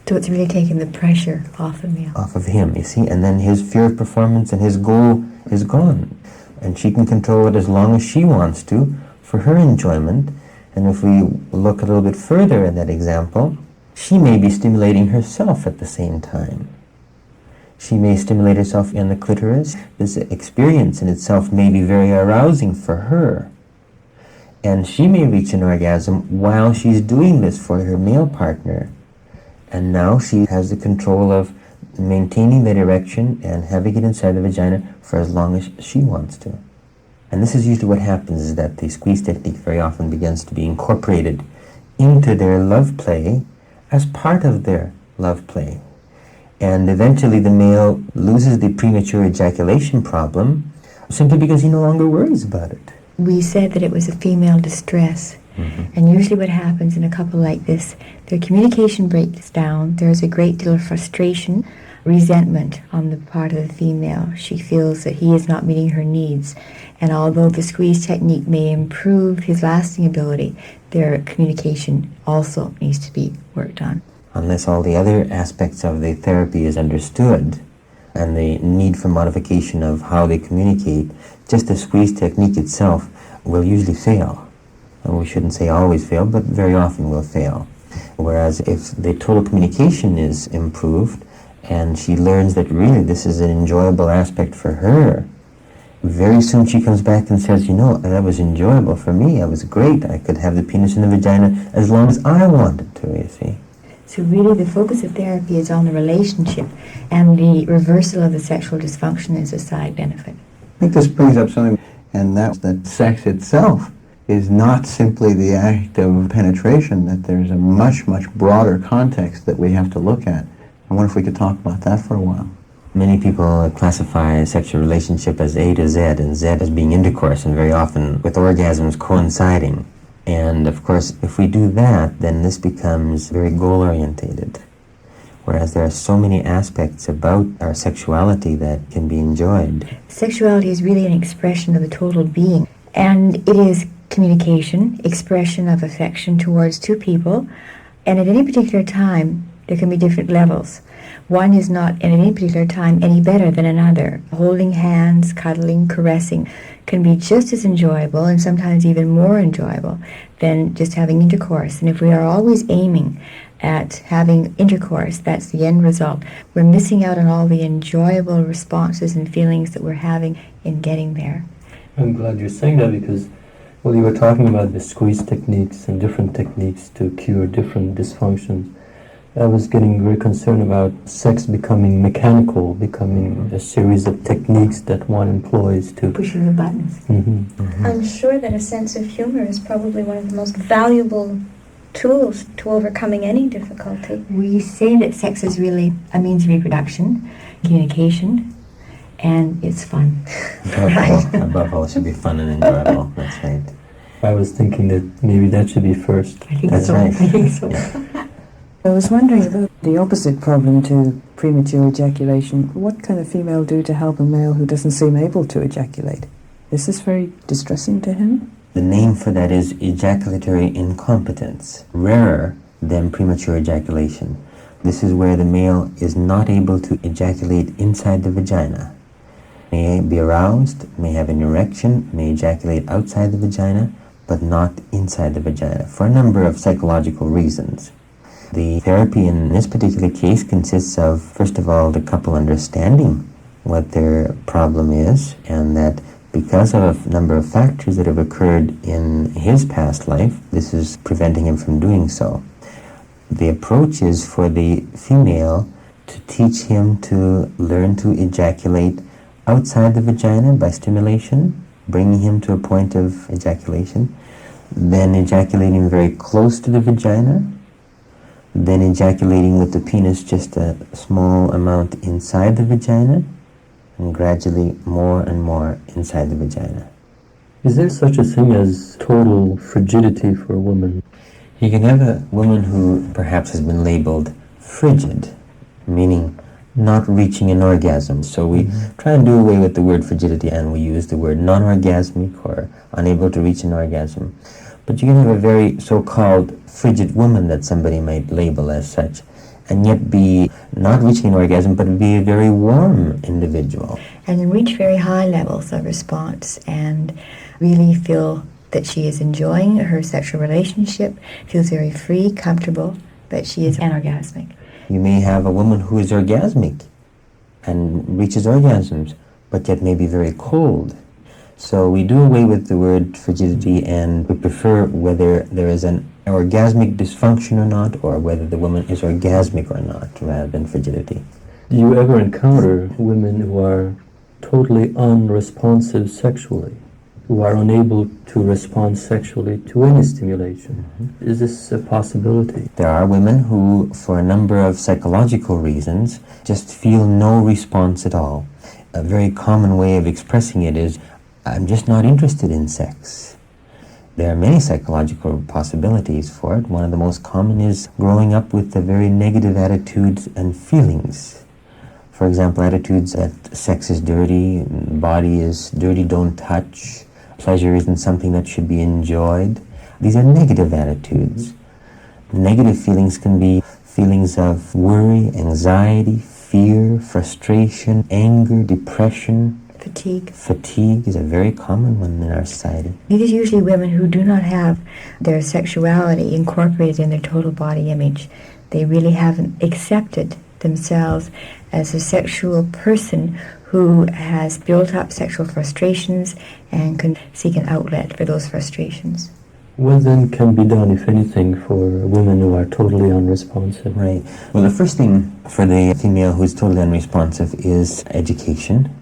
So it's really taking the pressure off the male. Off of him, you see, and then his fear of performance and his goal is gone. And she can control it as long as she wants to for her enjoyment. And if we look a little bit further in that example, she may be stimulating herself at the same time. She may stimulate herself in the clitoris. This experience in itself may be very arousing for her. And she may reach an orgasm while she's doing this for her male partner. And now she has the control of maintaining that erection and having it inside the vagina for as long as she wants to. And this is usually what happens, is that the squeeze technique very often begins to be incorporated into their love play as part of their love play. And eventually the male loses the premature ejaculation problem simply because he no longer worries about it. We said that it was a female distress. And usually what happens in a couple like this, their communication breaks down, there's a great deal of frustration, resentment on the part of the female. She feels that he is not meeting her needs. And although the squeeze technique may improve his lasting ability, their communication also needs to be worked on. Unless all the other aspects of the therapy is understood and the need for modification of how they communicate, just the squeeze technique itself will usually fail. And we shouldn't say always fail, but very often will fail. Whereas if the total communication is improved and she learns that really this is an enjoyable aspect for her, very soon she comes back and says, you know, that was enjoyable for me, that was great, I could have the penis in the vagina as long as I wanted to, you see. So really the focus of therapy is on the relationship, and the reversal of the sexual dysfunction is a side benefit. I think this brings up something, and that's that sex itself is not simply the act of penetration, that there's a much, much broader context that we have to look at. I wonder if we could talk about that for a while. Many people classify a sexual relationship as A to Z, and Z as being intercourse, and very often with orgasms coinciding. And of course, if we do that, then this becomes very goal-orientated. Whereas there are so many aspects about our sexuality that can be enjoyed. Sexuality is really an expression of the total being, and it is communication, expression of affection towards two people, and at any particular time, There can be different levels. One is not at any particular time any better than another. Holding hands, cuddling, caressing can be just as enjoyable and sometimes even more enjoyable than just having intercourse. And if we are always aiming at having intercourse, that's the end result, we're missing out on all the enjoyable responses and feelings that we're having in getting there. I'm glad you're saying that because, well, you were talking about the squeeze techniques and different techniques to cure different dysfunctions. I was getting very concerned about sex becoming mechanical, becoming a series of techniques that one employs to... Pushing the buttons. I'm sure that a sense of humor is probably one of the most valuable tools to overcoming any difficulty. We say that sex is really a means of reproduction, communication, and it's fun. Above all, it should be fun and enjoyable. That's right. I was thinking that maybe that should be first. I think That's so. right. I think so. I was wondering about the opposite problem to premature ejaculation. What can a female do to help a male who doesn't seem able to ejaculate? Is this very distressing to him? The name for that is ejaculatory incompetence, rarer than premature ejaculation. This is where the male is not able to ejaculate inside the vagina. May be aroused, may have an erection, may ejaculate outside the vagina, but not inside the vagina, for a number of psychological reasons. The therapy in this particular case consists of, first of all, the couple understanding what their problem is, and that because of a number of factors that have occurred in his past life, this is preventing him from doing so. The approach is for the female to teach him to learn to ejaculate outside the vagina by stimulation, bringing him to a point of ejaculation, then ejaculating very close to the vagina, then ejaculating with the penis just a small amount inside the vagina, and gradually more and more inside the vagina. Is there such a thing as total frigidity for a woman? You can have a woman who perhaps has been labeled frigid, meaning not reaching an orgasm. So we try and do away with the word frigidity and we use the word non-orgasmic or unable to reach an orgasm. But you can have a very so-called frigid woman that somebody might label as such, and yet be not reaching an orgasm, but be a very warm individual. And reach very high levels of response and really feel that she is enjoying her sexual relationship, feels very free, comfortable, but she is anorgasmic. You may have a woman who is orgasmic and reaches orgasms, but yet may be very cold. So we do away with the word frigidity and we prefer whether there is an orgasmic dysfunction or not, or whether the woman is orgasmic or not, rather than frigidity. Do you ever encounter women who are totally unresponsive sexually, who are unable to respond sexually to any stimulation? Is this a possibility? There are women who, for a number of psychological reasons, just feel no response at all. A very common way of expressing it is, I'm just not interested in sex. There are many psychological possibilities for it. One of the most common is growing up with the very negative attitudes and feelings. For example, attitudes that sex is dirty, body is dirty, don't touch, pleasure isn't something that should be enjoyed. These are negative attitudes. Negative feelings can be feelings of worry, anxiety, fear, frustration, anger, depression. Fatigue. Fatigue is a very common one in our society. These are usually women who do not have their sexuality incorporated in their total body image. They really haven't accepted themselves as a sexual person who has built up sexual frustrations and can seek an outlet for those frustrations. What then can be done, if anything, for women who are totally unresponsive? Right. Well, the first thing for the female who is totally unresponsive is education.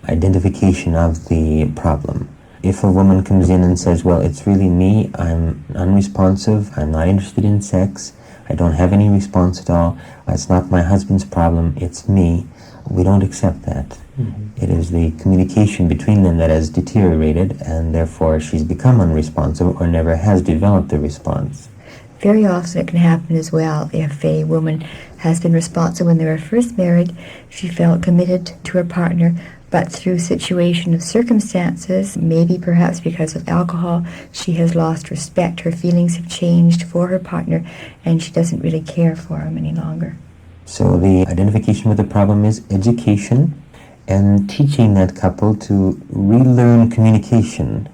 Identification of the problem. If a woman comes in and says, well, it's really me, I'm unresponsive, I'm not interested in sex, I don't have any response at all, it's not my husband's problem, it's me, we don't accept that. It is the communication between them that has deteriorated, and therefore she's become unresponsive or never has developed a response. Very often it can happen as well if a woman has been responsive when they were first married, she felt committed to her partner, But through situation of circumstances, maybe perhaps because of alcohol, she has lost respect. Her feelings have changed for her partner, and she doesn't really care for him any longer. So the identification with the problem is education and teaching that couple to relearn communication.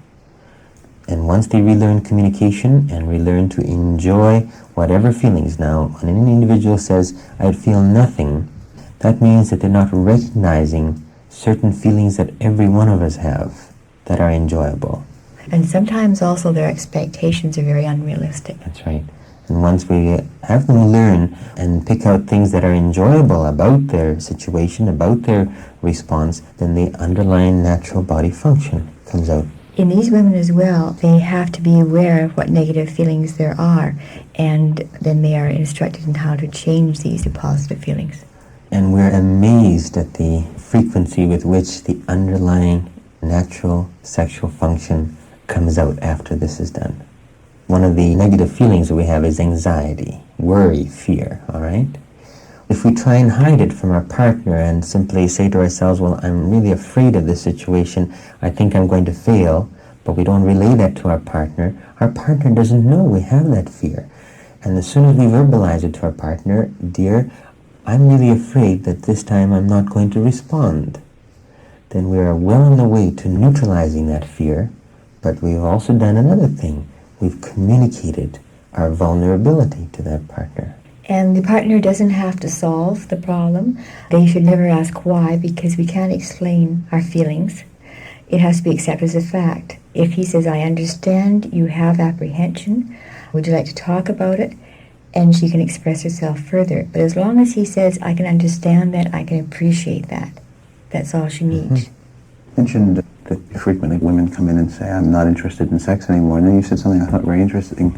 And once they relearn communication and relearn to enjoy whatever feelings, now when an individual says, I feel nothing, that means that they're not recognizing certain feelings that every one of us have that are enjoyable. And sometimes also their expectations are very unrealistic. That's right. And once we have them learn and pick out things that are enjoyable about their situation, about their response, then the underlying natural body function comes out. In these women as well, they have to be aware of what negative feelings there are, and then they are instructed in how to change these to positive feelings. And we're amazed at the frequency with which the underlying natural sexual function comes out after this is done. One of the negative feelings that we have is anxiety, worry, fear, all right? If we try and hide it from our partner and simply say to ourselves, well, I'm really afraid of this situation, I think I'm going to fail, but we don't relay that to our partner doesn't know we have that fear. And as soon as we verbalize it to our partner, dear, I'm really afraid that this time I'm not going to respond, then we are well on the way to neutralizing that fear, but we've also done another thing. We've communicated our vulnerability to that partner. And the partner doesn't have to solve the problem. They should never ask why, because we can't explain our feelings. It has to be accepted as a fact. If he says, I understand you have apprehension, would you like to talk about it? And she can express herself further. But as long as he says, I can understand that, I can appreciate that, that's all she needs. You mentioned that frequently women come in and say, I'm not interested in sex anymore. And then you said something I thought very interesting,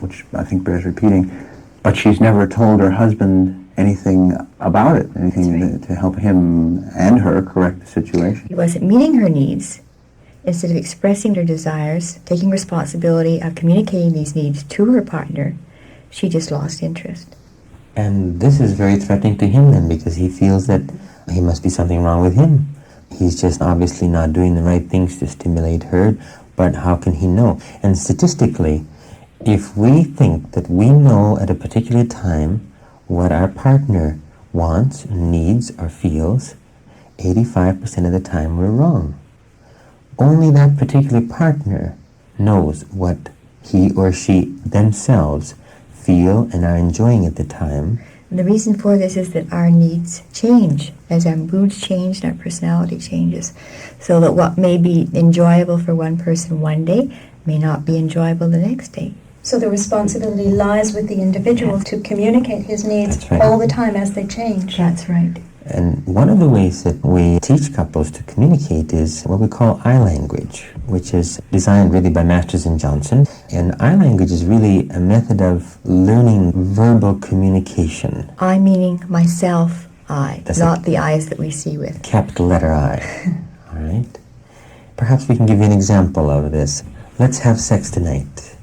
which I think bears repeating. But she's never told her husband anything about it, anything to help him and her correct the situation. He wasn't meeting her needs. Instead of expressing her desires, taking responsibility of communicating these needs to her partner, she just lost interest. And this is very threatening to him then, because he feels that he must be something wrong with him. He's just obviously not doing the right things to stimulate her, but how can he know? And statistically, if we think that we know at a particular time what our partner wants, needs, or feels, 85% of the time we're wrong. Only that particular partner knows what he or she themselves feel and are enjoying at the time. And the reason for this is that our needs change as our moods change and our personality changes. So that what may be enjoyable for one person one day may not be enjoyable the next day. So the responsibility lies with the individual to communicate his needs all the time as they change. That's right. And one of the ways that we teach couples to communicate is what we call eye language, which is designed really by Masters and Johnson. And eye language is really a method of learning verbal communication. I meaning myself, I, That's not the eyes that we see with. Capital letter I. All right? Perhaps we can give you an example of this. Let's have sex tonight.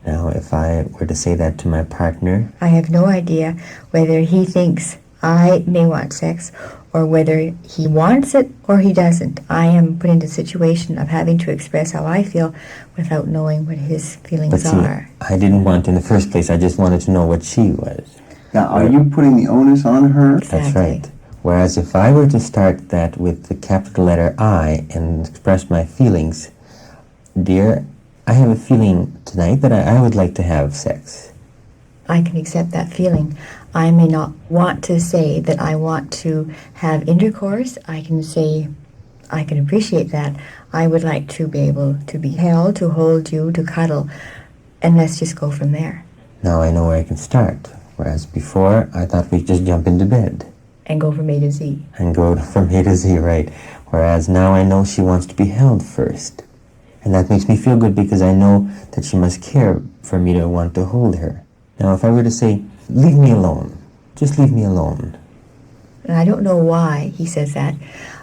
Now, if I were to say that to my partner, I have no idea whether he thinks I may want sex, or whether he wants it or he doesn't. I am put into a situation of having to express how I feel without knowing what his feelings are. I didn't want in the first place, I just wanted to know what she was. Now, are you putting the onus on her? Exactly. That's right. Whereas if I were to start that with the capital letter I and express my feelings, dear, I have a feeling tonight that I would like to have sex. I can accept that feeling. I may not want to say that I want to have intercourse. I can say, I can appreciate that. I would like to be able to be held, to hold you, to cuddle, and let's just go from there. Now I know where I can start. Whereas before, I thought we'd just jump into bed. And go from A to Z. And go from A to Z, right. Whereas now I know she wants to be held first. And that makes me feel good because I know that she must care for me to want to hold her. Now, if I were to say, leave me alone, just leave me alone. And I don't know why he says that.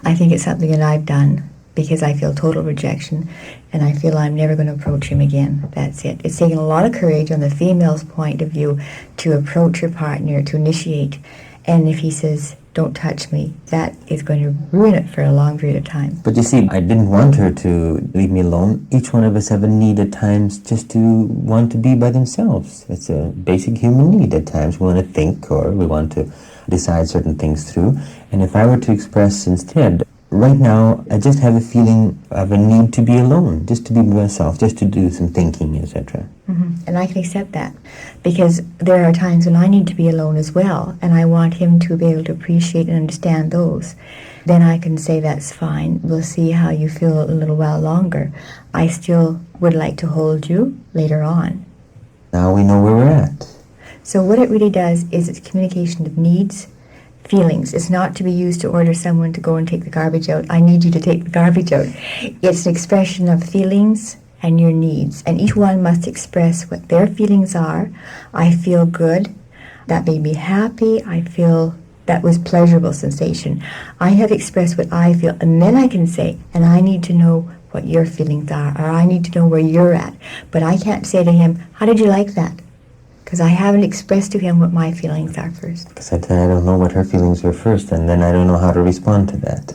I think it's something that I've done because I feel total rejection and I feel I'm never going to approach him again. That's it. It's taken a lot of courage on the female's point of view to approach her partner, to initiate. And if he says, don't touch me, that is going to ruin it for a long period of time. But you see, I didn't want her to leave me alone. Each one of us have a need at times just to want to be by themselves. It's a basic human need at times. We want to think, or we want to decide certain things through. And if I were to express instead, right now I just have a feeling of a need to be alone, just to be myself, just to do some thinking, etc. And I can accept that, because there are times when I need to be alone as well, and I want him to be able to appreciate and understand those. Then I can say, that's fine, we'll see how you feel a little while longer. I still would like to hold you later on. Now we know where we're at. So what it really does is it's communication of needs, feelings. It's not to be used to order someone to go and take the garbage out. I need you to take the garbage out. It's an expression of feelings and your needs, and each one must express what their feelings are. I feel good, that made me happy, I feel that was pleasurable sensation. I have expressed what I feel, and then I can say, and I need to know what your feelings are, or I need to know where you're at. But I can't say to him, how did you like that? Because I haven't expressed to him what my feelings are first. Because I don't know what her feelings were first, and then I don't know how to respond to that.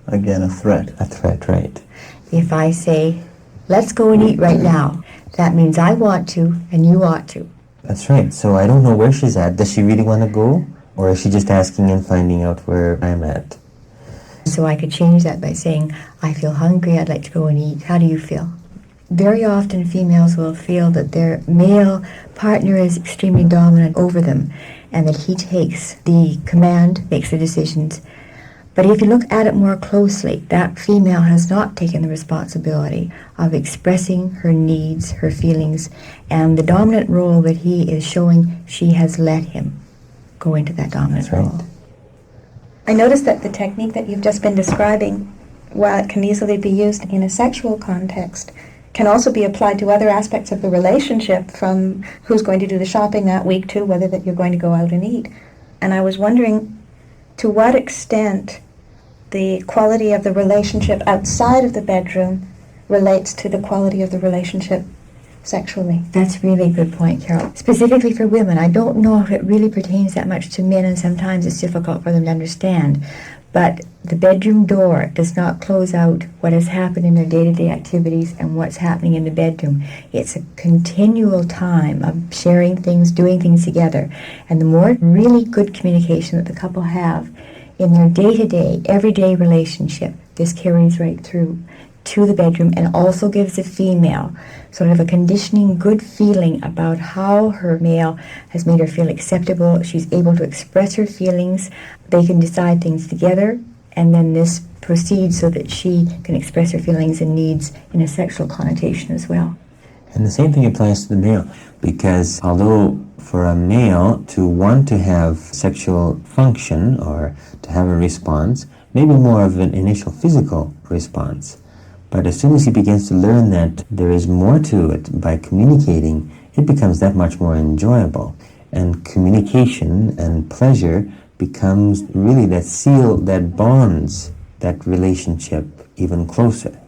Again, a threat. A threat, right. If I say, let's go and eat right now, that means I want to and you ought to. That's right. So I don't know where she's at. Does she really want to go? Or is she just asking and finding out where I'm at? So I could change that by saying, I feel hungry, I'd like to go and eat. How do you feel? Very often females will feel that their male partner is extremely dominant over them and that he takes the command, makes the decisions. But if you look at it more closely, that female has not taken the responsibility of expressing her needs, her feelings, and the dominant role that he is showing, she has let him go into that dominant role. I noticed that the technique that you've just been describing, while it can easily be used in a sexual context, can also be applied to other aspects of the relationship, from who's going to do the shopping that week to whether that you're going to go out and eat. And I was wondering to what extent the quality of the relationship outside of the bedroom relates to the quality of the relationship sexually. That's really a good point, Carol. Specifically for women, I don't know if it really pertains that much to men, and sometimes it's difficult for them to understand. But the bedroom door does not close out what has happened in their day-to-day activities and what's happening in the bedroom. It's a continual time of sharing things, doing things together. And the more really good communication that the couple have in their day-to-day, everyday relationship, this carries right through to the bedroom, and also gives the female sort of a conditioning, good feeling about how her male has made her feel acceptable. She's able to express her feelings. They can decide things together, and then this proceeds so that she can express her feelings and needs in a sexual connotation as well. And the same thing applies to the male, because although for a male to want to have sexual function or to have a response may be more of an initial physical response, but as soon as he begins to learn that there is more to it by communicating, it becomes that much more enjoyable. And communication and pleasure becomes really that seal that bonds that relationship even closer.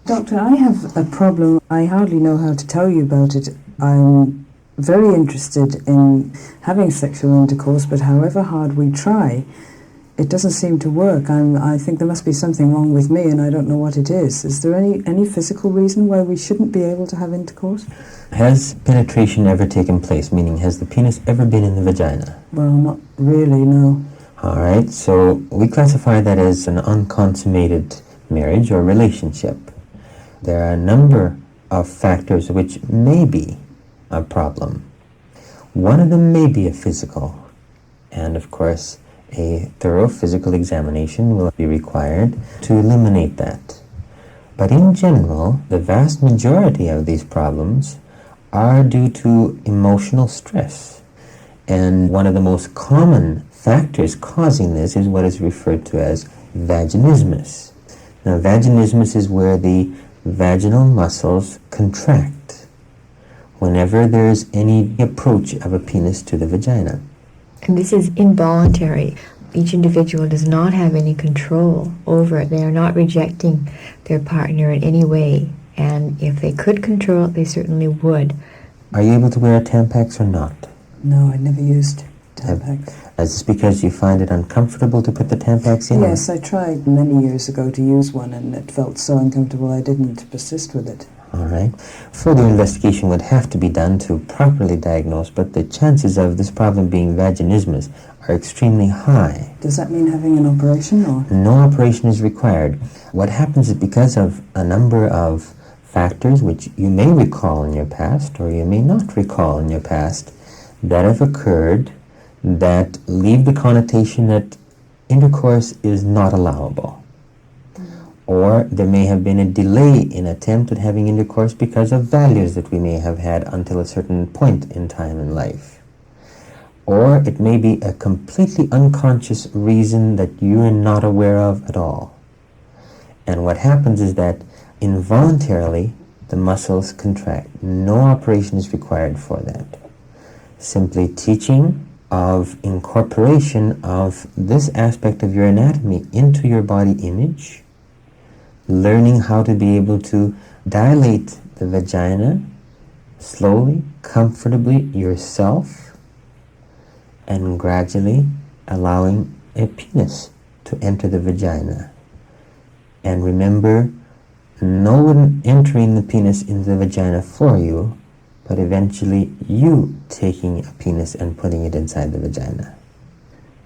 Doctor, I have a problem. I hardly know how to tell you about it. I'm very interested in having sexual intercourse, but however hard we try, it doesn't seem to work. I think there must be something wrong with me, and I don't know what it is. Is there any physical reason why we shouldn't be able to have intercourse? Has penetration ever taken place? Meaning, has the penis ever been in the vagina? Well, not really, no. All right, so we classify that as an unconsummated marriage or relationship. There are a number of factors which may be a problem. One of them may be a physical, and of course, a thorough physical examination will be required to eliminate that. But in general, the vast majority of these problems are due to emotional stress. And one of the most common factors causing this is what is referred to as vaginismus. Now, vaginismus is where the vaginal muscles contract whenever there is any approach of a penis to the vagina. And this is involuntary. Each individual does not have any control over it. They are not rejecting their partner in any way. And if they could control it, they certainly would. Are you able to wear a Tampax or not? No, I never used Tampax. Is this because you find it uncomfortable to put the Tampax in? Yes, I tried many years ago to use one, and it felt so uncomfortable I didn't persist with it. All right. Further investigation would have to be done to properly diagnose, but the chances of this problem being vaginismus are extremely high. Does that mean having an operation, or? No operation is required. What happens is because of a number of factors which you may recall in your past or you may not recall in your past that have occurred that leave the connotation that intercourse is not allowable. Or there may have been a delay in attempt at having intercourse because of values that we may have had until a certain point in time in life. Or it may be a completely unconscious reason that you are not aware of at all. And what happens is that involuntarily the muscles contract. No operation is required for that. Simply teaching of incorporation of this aspect of your anatomy into your body image, learning how to be able to dilate the vagina slowly, comfortably yourself, and gradually allowing a penis to enter the vagina. And remember, no one entering the penis into the vagina for you, but eventually you taking a penis and putting it inside the vagina.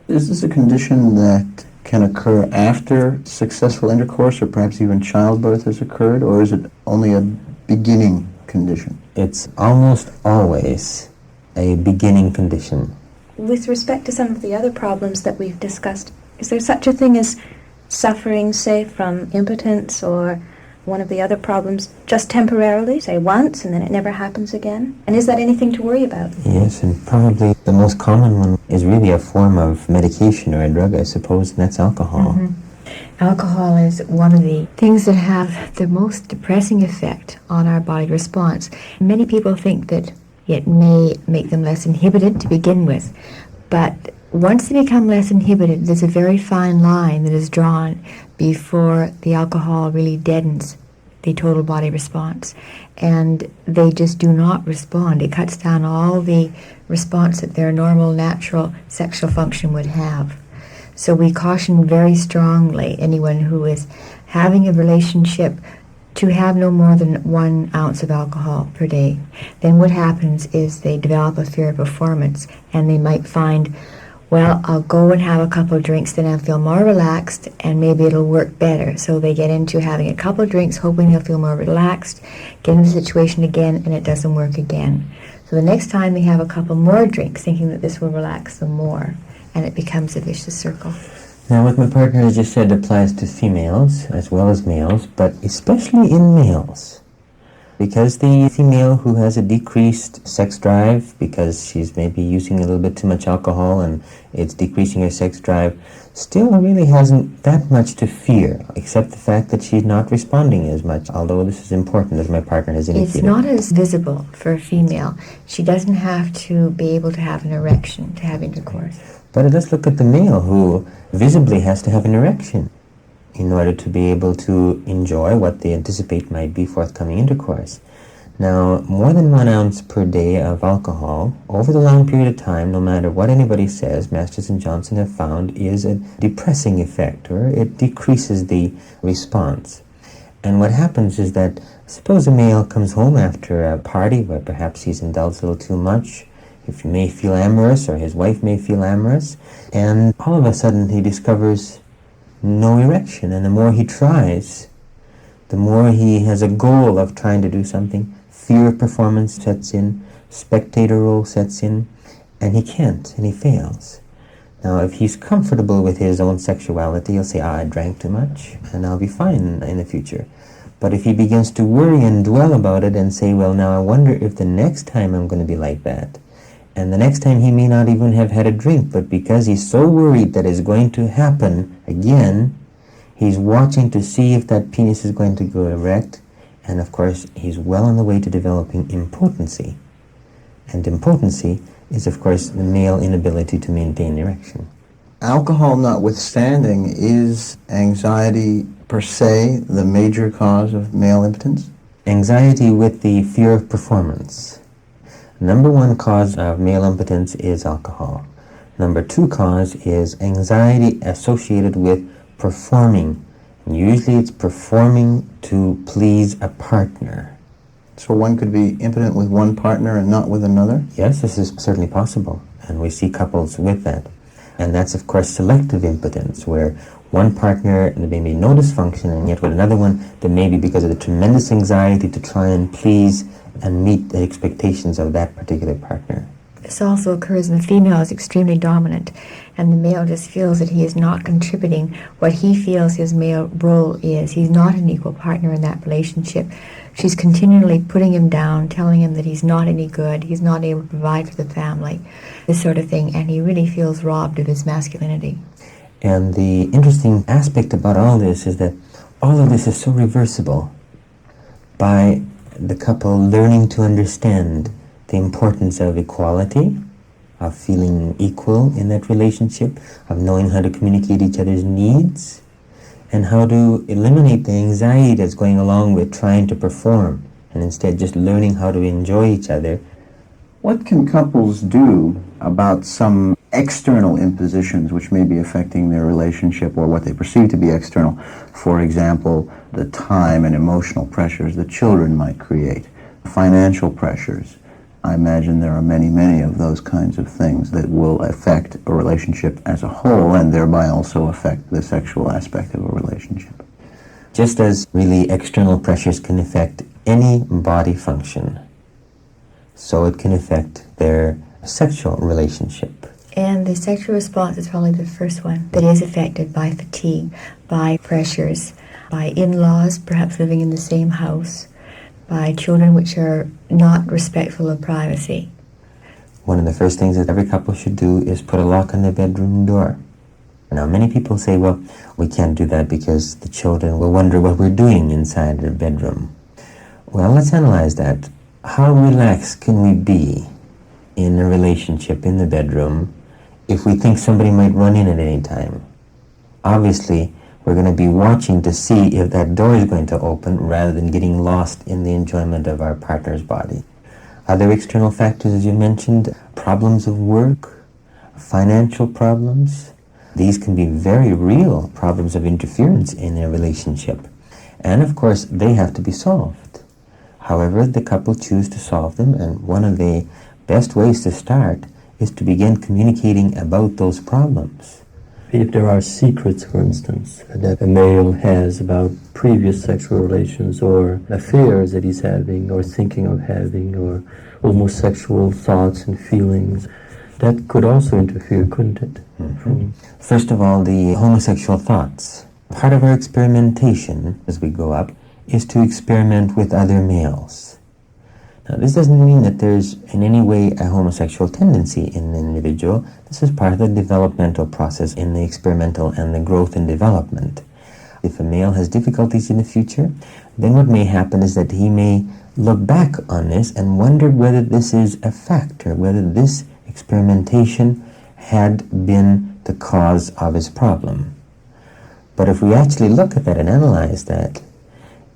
Is this a condition that can occur after successful intercourse or perhaps even childbirth has occurred, or is it only a beginning condition? It's almost always a beginning condition. With respect to some of the other problems that we've discussed, is there such a thing as suffering, say, from impotence or one of the other problems just temporarily, say once, and then it never happens again? And is that anything to worry about? Yes, and probably the most common one is really a form of medication or a drug, I suppose, and that's alcohol. Alcohol is one of the things that have the most depressing effect on our body response. Many people think that it may make them less inhibited to begin with, but once they become less inhibited, there's a very fine line that is drawn before the alcohol really deadens the total body response. And they just do not respond. It cuts down all the response that their normal, natural sexual function would have. So we caution very strongly anyone who is having a relationship to have no more than 1 ounce of alcohol per day. Then what happens is they develop a fear of performance, and they might find, well, I'll go and have a couple of drinks, then I'll feel more relaxed, and maybe it'll work better. So they get into having a couple of drinks, hoping they'll feel more relaxed, get into the situation again, and it doesn't work again. So the next time they have a couple more drinks, thinking that this will relax them more, and it becomes a vicious circle. Now, what my partner has just said applies to females as well as males, but especially in males. Because the female who has a decreased sex drive, because she's maybe using a little bit too much alcohol and it's decreasing her sex drive, still really hasn't that much to fear, except the fact that she's not responding as much, although this is important, as my partner has indicated. It's not as visible for a female. She doesn't have to be able to have an erection to have intercourse. But let's look at the male who visibly has to have an erection in order to be able to enjoy what they anticipate might be forthcoming intercourse. Now, more than 1 ounce per day of alcohol over the long period of time, no matter what anybody says, Masters and Johnson have found is a depressing effect, or it decreases the response. And what happens is that, suppose a male comes home after a party where perhaps he's indulged a little too much, he may feel amorous, or his wife may feel amorous, and all of a sudden he discovers no erection, and the more he tries, the more he has a goal of trying to do something, fear of performance sets in, spectator role sets in, and he can't, and he fails. Now, if he's comfortable with his own sexuality, he'll say, I drank too much, and I'll be fine in the future. But if he begins to worry and dwell about it and say, well, now I wonder if the next time I'm going to be like that, and the next time he may not even have had a drink, but because he's so worried that it's going to happen again, he's watching to see if that penis is going to go erect, and of course he's well on the way to developing impotency. And impotency is, of course, the male inability to maintain erection. Alcohol notwithstanding, is anxiety per se the major cause of male impotence? Anxiety with the fear of performance. Number 1 cause of male impotence is alcohol. Number 2 cause is anxiety associated with performing. And usually it's performing to please a partner. So one could be impotent with one partner and not with another? Yes, this is certainly possible, and we see couples with that. And that's, of course, selective impotence, where one partner, there may be no dysfunction, and yet with another one, there may be because of the tremendous anxiety to try and please and meet the expectations of that particular partner. This also occurs when the female is extremely dominant and the male just feels that he is not contributing what he feels his male role is. He's not an equal partner in that relationship. She's continually putting him down, telling him that he's not any good, he's not able to provide for the family, this sort of thing, and he really feels robbed of his masculinity. And the interesting aspect about all this is that all of this is so reversible by the couple learning to understand the importance of equality, of feeling equal in that relationship, of knowing how to communicate each other's needs, and how to eliminate the anxiety that's going along with trying to perform, and instead just learning how to enjoy each other. What can couples do about some external impositions which may be affecting their relationship or what they perceive to be external? For example, the time and emotional pressures that children might create, financial pressures. I imagine there are many, many of those kinds of things that will affect a relationship as a whole and thereby also affect the sexual aspect of a relationship. Just as really external pressures can affect any body function, so it can affect their sexual relationship. And the sexual response is probably the first one that is affected by fatigue, by pressures, by in-laws perhaps living in the same house, by children which are not respectful of privacy. One of the first things that every couple should do is put a lock on their bedroom door. Now, many people say, well, we can't do that because the children will wonder what we're doing inside their bedroom. Well, let's analyze that. How relaxed can we be in a relationship in the bedroom if we think somebody might run in at any time? Obviously, we're going to be watching to see if that door is going to open rather than getting lost in the enjoyment of our partner's body. Other external factors, as you mentioned, problems of work, financial problems. These can be very real problems of interference in a relationship. And of course, they have to be solved. However, the couple choose to solve them, and one of the best ways to start is to begin communicating about those problems. If there are secrets, for instance, that a male has about previous sexual relations or affairs that he's having or thinking of having or homosexual thoughts and feelings, that could also interfere, couldn't it? Mm-hmm. First of all, the homosexual thoughts. Part of our experimentation as we go up is to experiment with other males. Now, this doesn't mean that there's in any way a homosexual tendency in an individual. This is part of the developmental process in the experimental and the growth and development. If a male has difficulties in the future, then what may happen is that he may look back on this and wonder whether this is a factor, whether this experimentation had been the cause of his problem. But if we actually look at that and analyze that,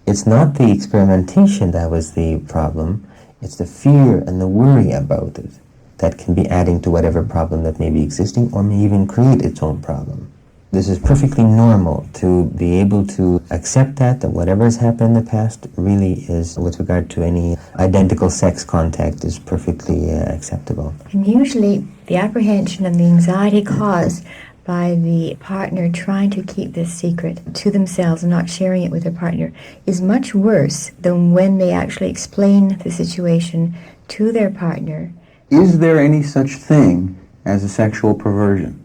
it's not the experimentation that was the problem. It's the fear and the worry about it that can be adding to whatever problem that may be existing or may even create its own problem. This is perfectly normal to be able to accept that whatever has happened in the past really is, with regard to any identical sex contact, is perfectly acceptable. And usually the apprehension and the anxiety caused by the partner trying to keep this secret to themselves and not sharing it with their partner is much worse than when they actually explain the situation to their partner. Is there any such thing as a sexual perversion?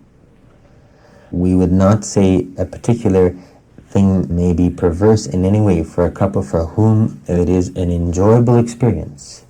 We would not say a particular thing may be perverse in any way for a couple for whom it is an enjoyable experience.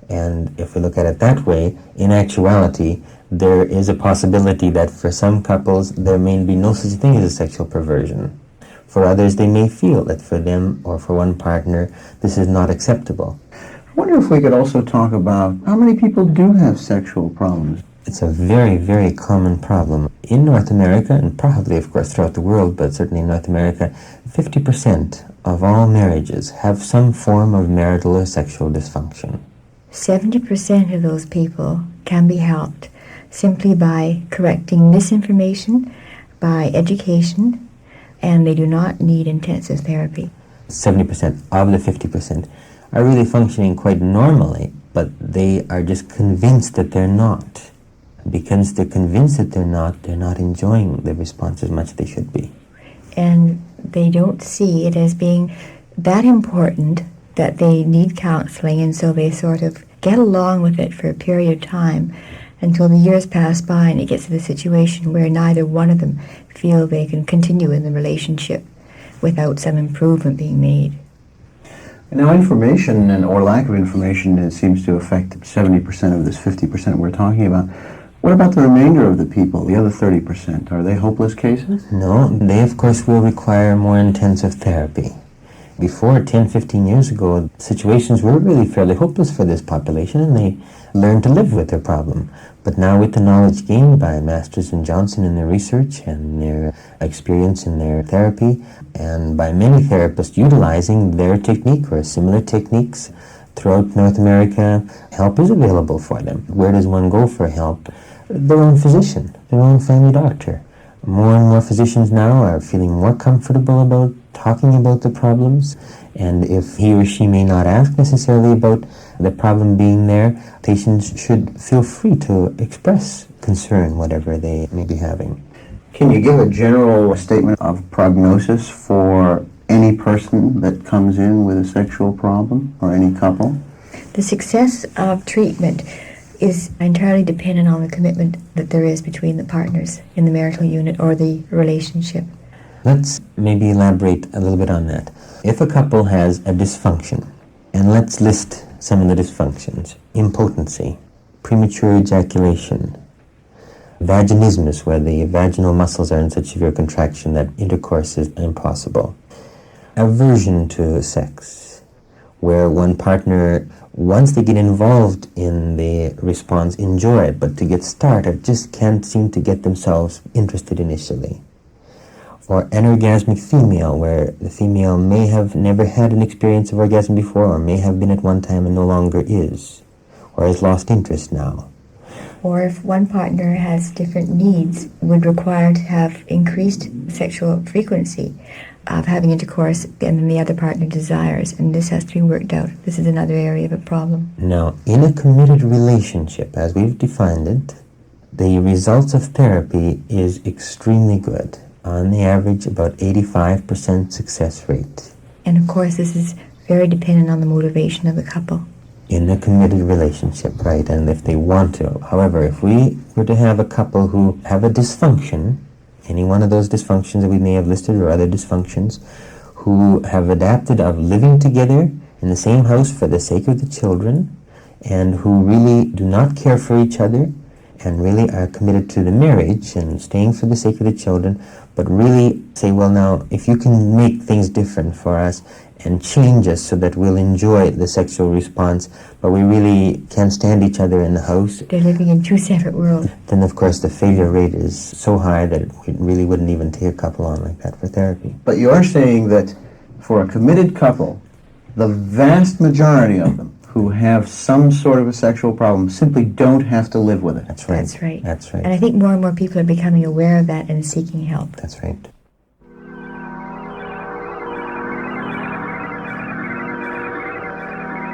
And if we look at it that way, in actuality, there is a possibility that for some couples there may be no such thing as a sexual perversion. For others, they may feel that for them or for one partner, this is not acceptable. I wonder if we could also talk about how many people do have sexual problems. It's a very, very common problem. In North America, and probably, of course, throughout the world, but certainly in North America, 50% of all marriages have some form of marital or sexual dysfunction. 70% of those people can be helped simply by correcting misinformation, by education, and they do not need intensive therapy. 70% of the 50% are really functioning quite normally, but they are just convinced that they're not. Because they're convinced that they're not enjoying the response as much as they should be. And they don't see it as being that important that they need counseling, and so they sort of get along with it for a period of time until the years pass by and it gets to the situation where neither one of them feel they can continue in the relationship without some improvement being made. Now, information or lack of information, it seems to affect 70% of this 50% we're talking about. What about the remainder of the people, the other 30%? Are they hopeless cases? No, they of course will require more intensive therapy. Before, 10, 15 years ago, situations were really fairly hopeless for this population, and they learned to live with their problem. But now, with the knowledge gained by Masters and Johnson in their research and their experience in their therapy, and by many therapists utilizing their technique or similar techniques throughout North America, help is available for them. Where does one go for help? Their own physician, their own family doctor. More and more physicians now are feeling more comfortable about talking about the problems, and if he or she may not ask necessarily about the problem being there, patients should feel free to express concern, whatever they may be having. Can you give a general statement of prognosis for any person that comes in with a sexual problem, or any couple? The success of treatment is entirely dependent on the commitment that there is between the partners in the marital unit or the relationship. Let's maybe elaborate a little bit on that. If a couple has a dysfunction, and let's list some of the dysfunctions: impotency, premature ejaculation, vaginismus, where the vaginal muscles are in such severe contraction that intercourse is impossible, aversion to sex, where one partner, once they get involved in the response, enjoy it, but to get started just can't seem to get themselves interested initially. Or anorgasmic female, where the female may have never had an experience of orgasm before, or may have been at one time and no longer is, or has lost interest now. Or if one partner has different needs, would require to have increased sexual frequency of having intercourse than the other partner desires, and this has to be worked out. This is another area of a problem. Now, in a committed relationship, as we've defined it, the results of therapy is extremely good. On the average, about 85% success rate. And of course, this is very dependent on the motivation of the couple. In a committed relationship, right, and if they want to. However, if we were to have a couple who have a dysfunction, any one of those dysfunctions that we may have listed or other dysfunctions, who have adapted of living together in the same house for the sake of the children, and who really do not care for each other, and really are committed to the marriage and staying for the sake of the children, but really say, well, now, if you can make things different for us and change us so that we'll enjoy the sexual response, but we really can't stand each other in the house. They're living in two separate worlds. Then, of course, the failure rate is so high that it really wouldn't even take a couple on like that for therapy. But you're saying that for a committed couple, the vast majority of them who have some sort of a sexual problem simply don't have to live with it. That's right. That's right. That's right. And I think more and more people are becoming aware of that and seeking help. That's right.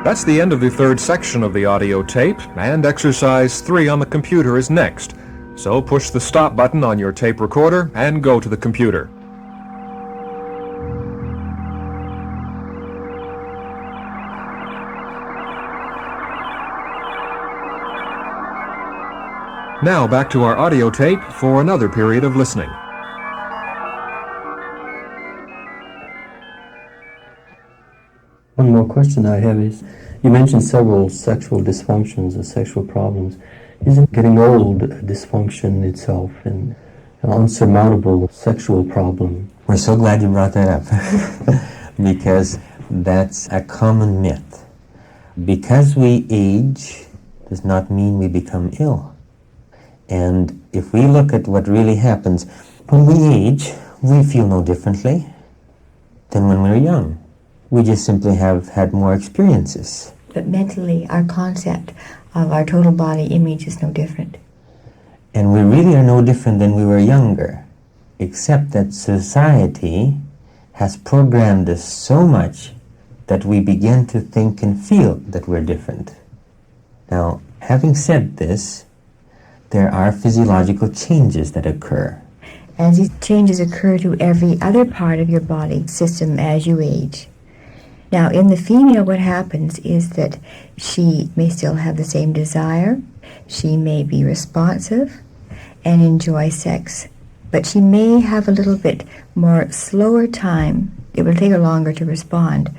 That's the end of the third section of the audio tape, and exercise 3 on the computer is next. So push the stop button on your tape recorder and go to the computer. Now back to our audio tape for another period of listening. One more question I have is, you mentioned several sexual dysfunctions or sexual problems. Isn't getting old a dysfunction itself and an unsurmountable sexual problem? We're so glad you brought that up because that's a common myth. Because we age does not mean we become ill. And if we look at what really happens, when we age, we feel no differently than when we're young. We just simply have had more experiences. But mentally, our concept of our total body image is no different. And we really are no different than we were younger, except that society has programmed us so much that we begin to think and feel that we're different. Now, having said this, there are physiological changes that occur. And these changes occur to every other part of your body system as you age. Now, in the female, what happens is that she may still have the same desire, she may be responsive and enjoy sex, but she may have a little bit more slower time. It will take her longer to respond,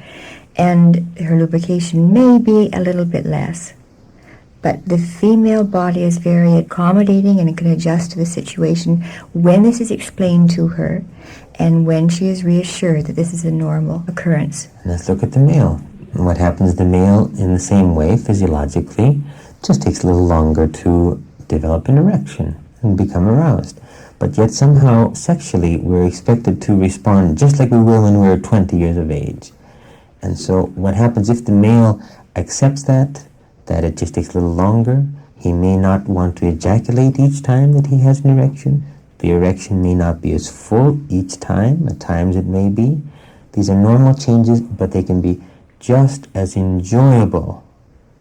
and her lubrication may be a little bit less. But the female body is very accommodating and can adjust to the situation when this is explained to her and when she is reassured that this is a normal occurrence. Let's look at the male. And what happens to the male in the same way, physiologically, just takes a little longer to develop an erection and become aroused. But yet somehow, sexually, we're expected to respond just like we will when we're 20 years of age. And so what happens if the male accepts that it just takes a little longer? He may not want to ejaculate each time that he has an erection. The erection may not be as full each time. At times it may be. These are normal changes, but they can be just as enjoyable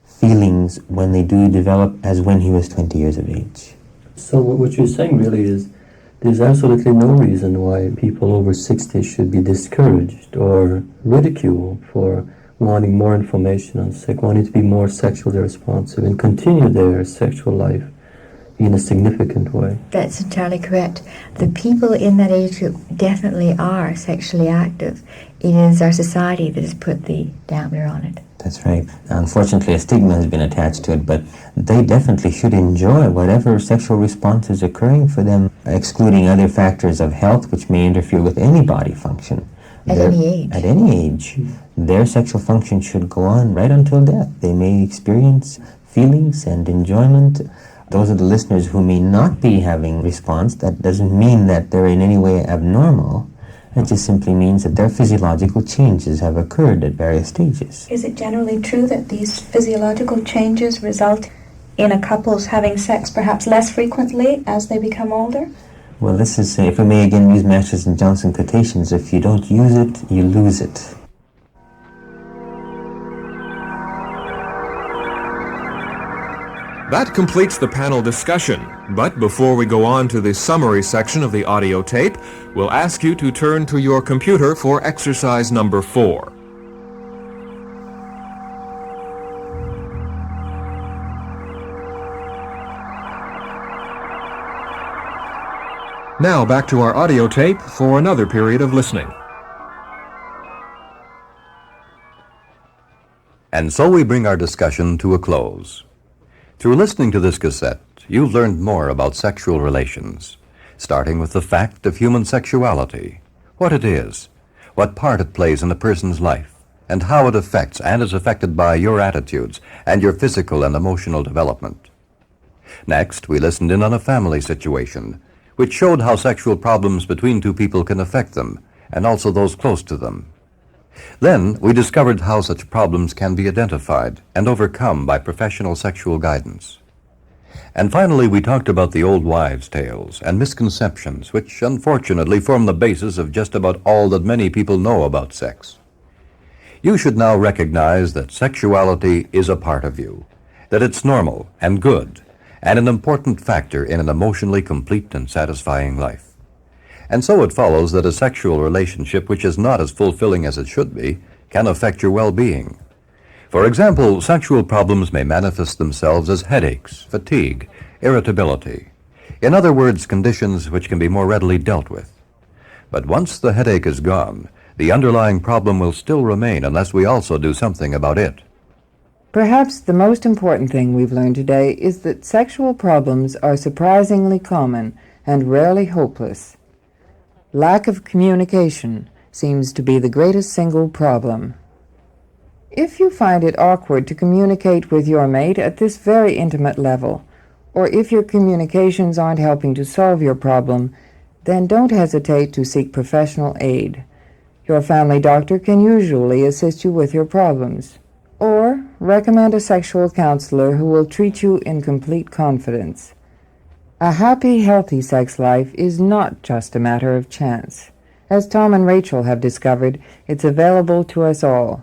feelings when they do develop as when he was 20 years of age. So what you're saying really is there's absolutely no reason why people over 60 should be discouraged or ridiculed for wanting more information on sex, wanting to be more sexually responsive and continue their sexual life in a significant way. That's entirely correct. The people in that age group definitely are sexually active. It is our society that has put the dampener on it. That's right. Unfortunately, a stigma has been attached to it, but they definitely should enjoy whatever sexual response is occurring for them, excluding other factors of health which may interfere with any body function. At any age. At any age. Their sexual function should go on right until death. They may experience feelings and enjoyment. Those are the listeners who may not be having response. That doesn't mean that they're in any way abnormal. It just simply means that their physiological changes have occurred at various stages. Is it generally true that these physiological changes result in a couple's having sex perhaps less frequently as they become older? Well, this is, if we may again use Masters and Johnson quotations, if you don't use it, you lose it. That completes the panel discussion, but before we go on to the summary section of the audio tape, we'll ask you to turn to your computer for exercise number 4. Now back to our audio tape for another period of listening. And so we bring our discussion to a close. Through listening to this cassette, you've learned more about sexual relations, starting with the fact of human sexuality, what it is, what part it plays in a person's life, and how it affects and is affected by your attitudes and your physical and emotional development. Next, we listened in on a family situation, which showed how sexual problems between two people can affect them, and also those close to them. Then, we discovered how such problems can be identified and overcome by professional sexual guidance. And finally, we talked about the old wives' tales and misconceptions, which unfortunately form the basis of just about all that many people know about sex. You should now recognize that sexuality is a part of you, that it's normal and good, and an important factor in an emotionally complete and satisfying life. And so it follows that a sexual relationship which is not as fulfilling as it should be can affect your well-being. For example, sexual problems may manifest themselves as headaches, fatigue, irritability. In other words, conditions which can be more readily dealt with. But once the headache is gone, the underlying problem will still remain unless we also do something about it. Perhaps the most important thing we've learned today is that sexual problems are surprisingly common and rarely hopeless. Lack of communication seems to be the greatest single problem. If you find it awkward to communicate with your mate at this very intimate level, or if your communications aren't helping to solve your problem, then don't hesitate to seek professional aid. Your family doctor can usually assist you with your problems. Or recommend a sexual counselor who will treat you in complete confidence. A happy, healthy sex life is not just a matter of chance. As Tom and Rachel have discovered, it's available to us all.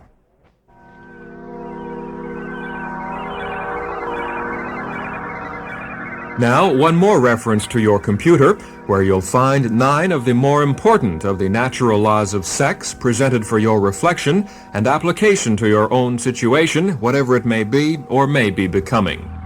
Now, one more reference to your computer, where you'll find 9 of the more important of the natural laws of sex presented for your reflection and application to your own situation, whatever it may be or may be becoming.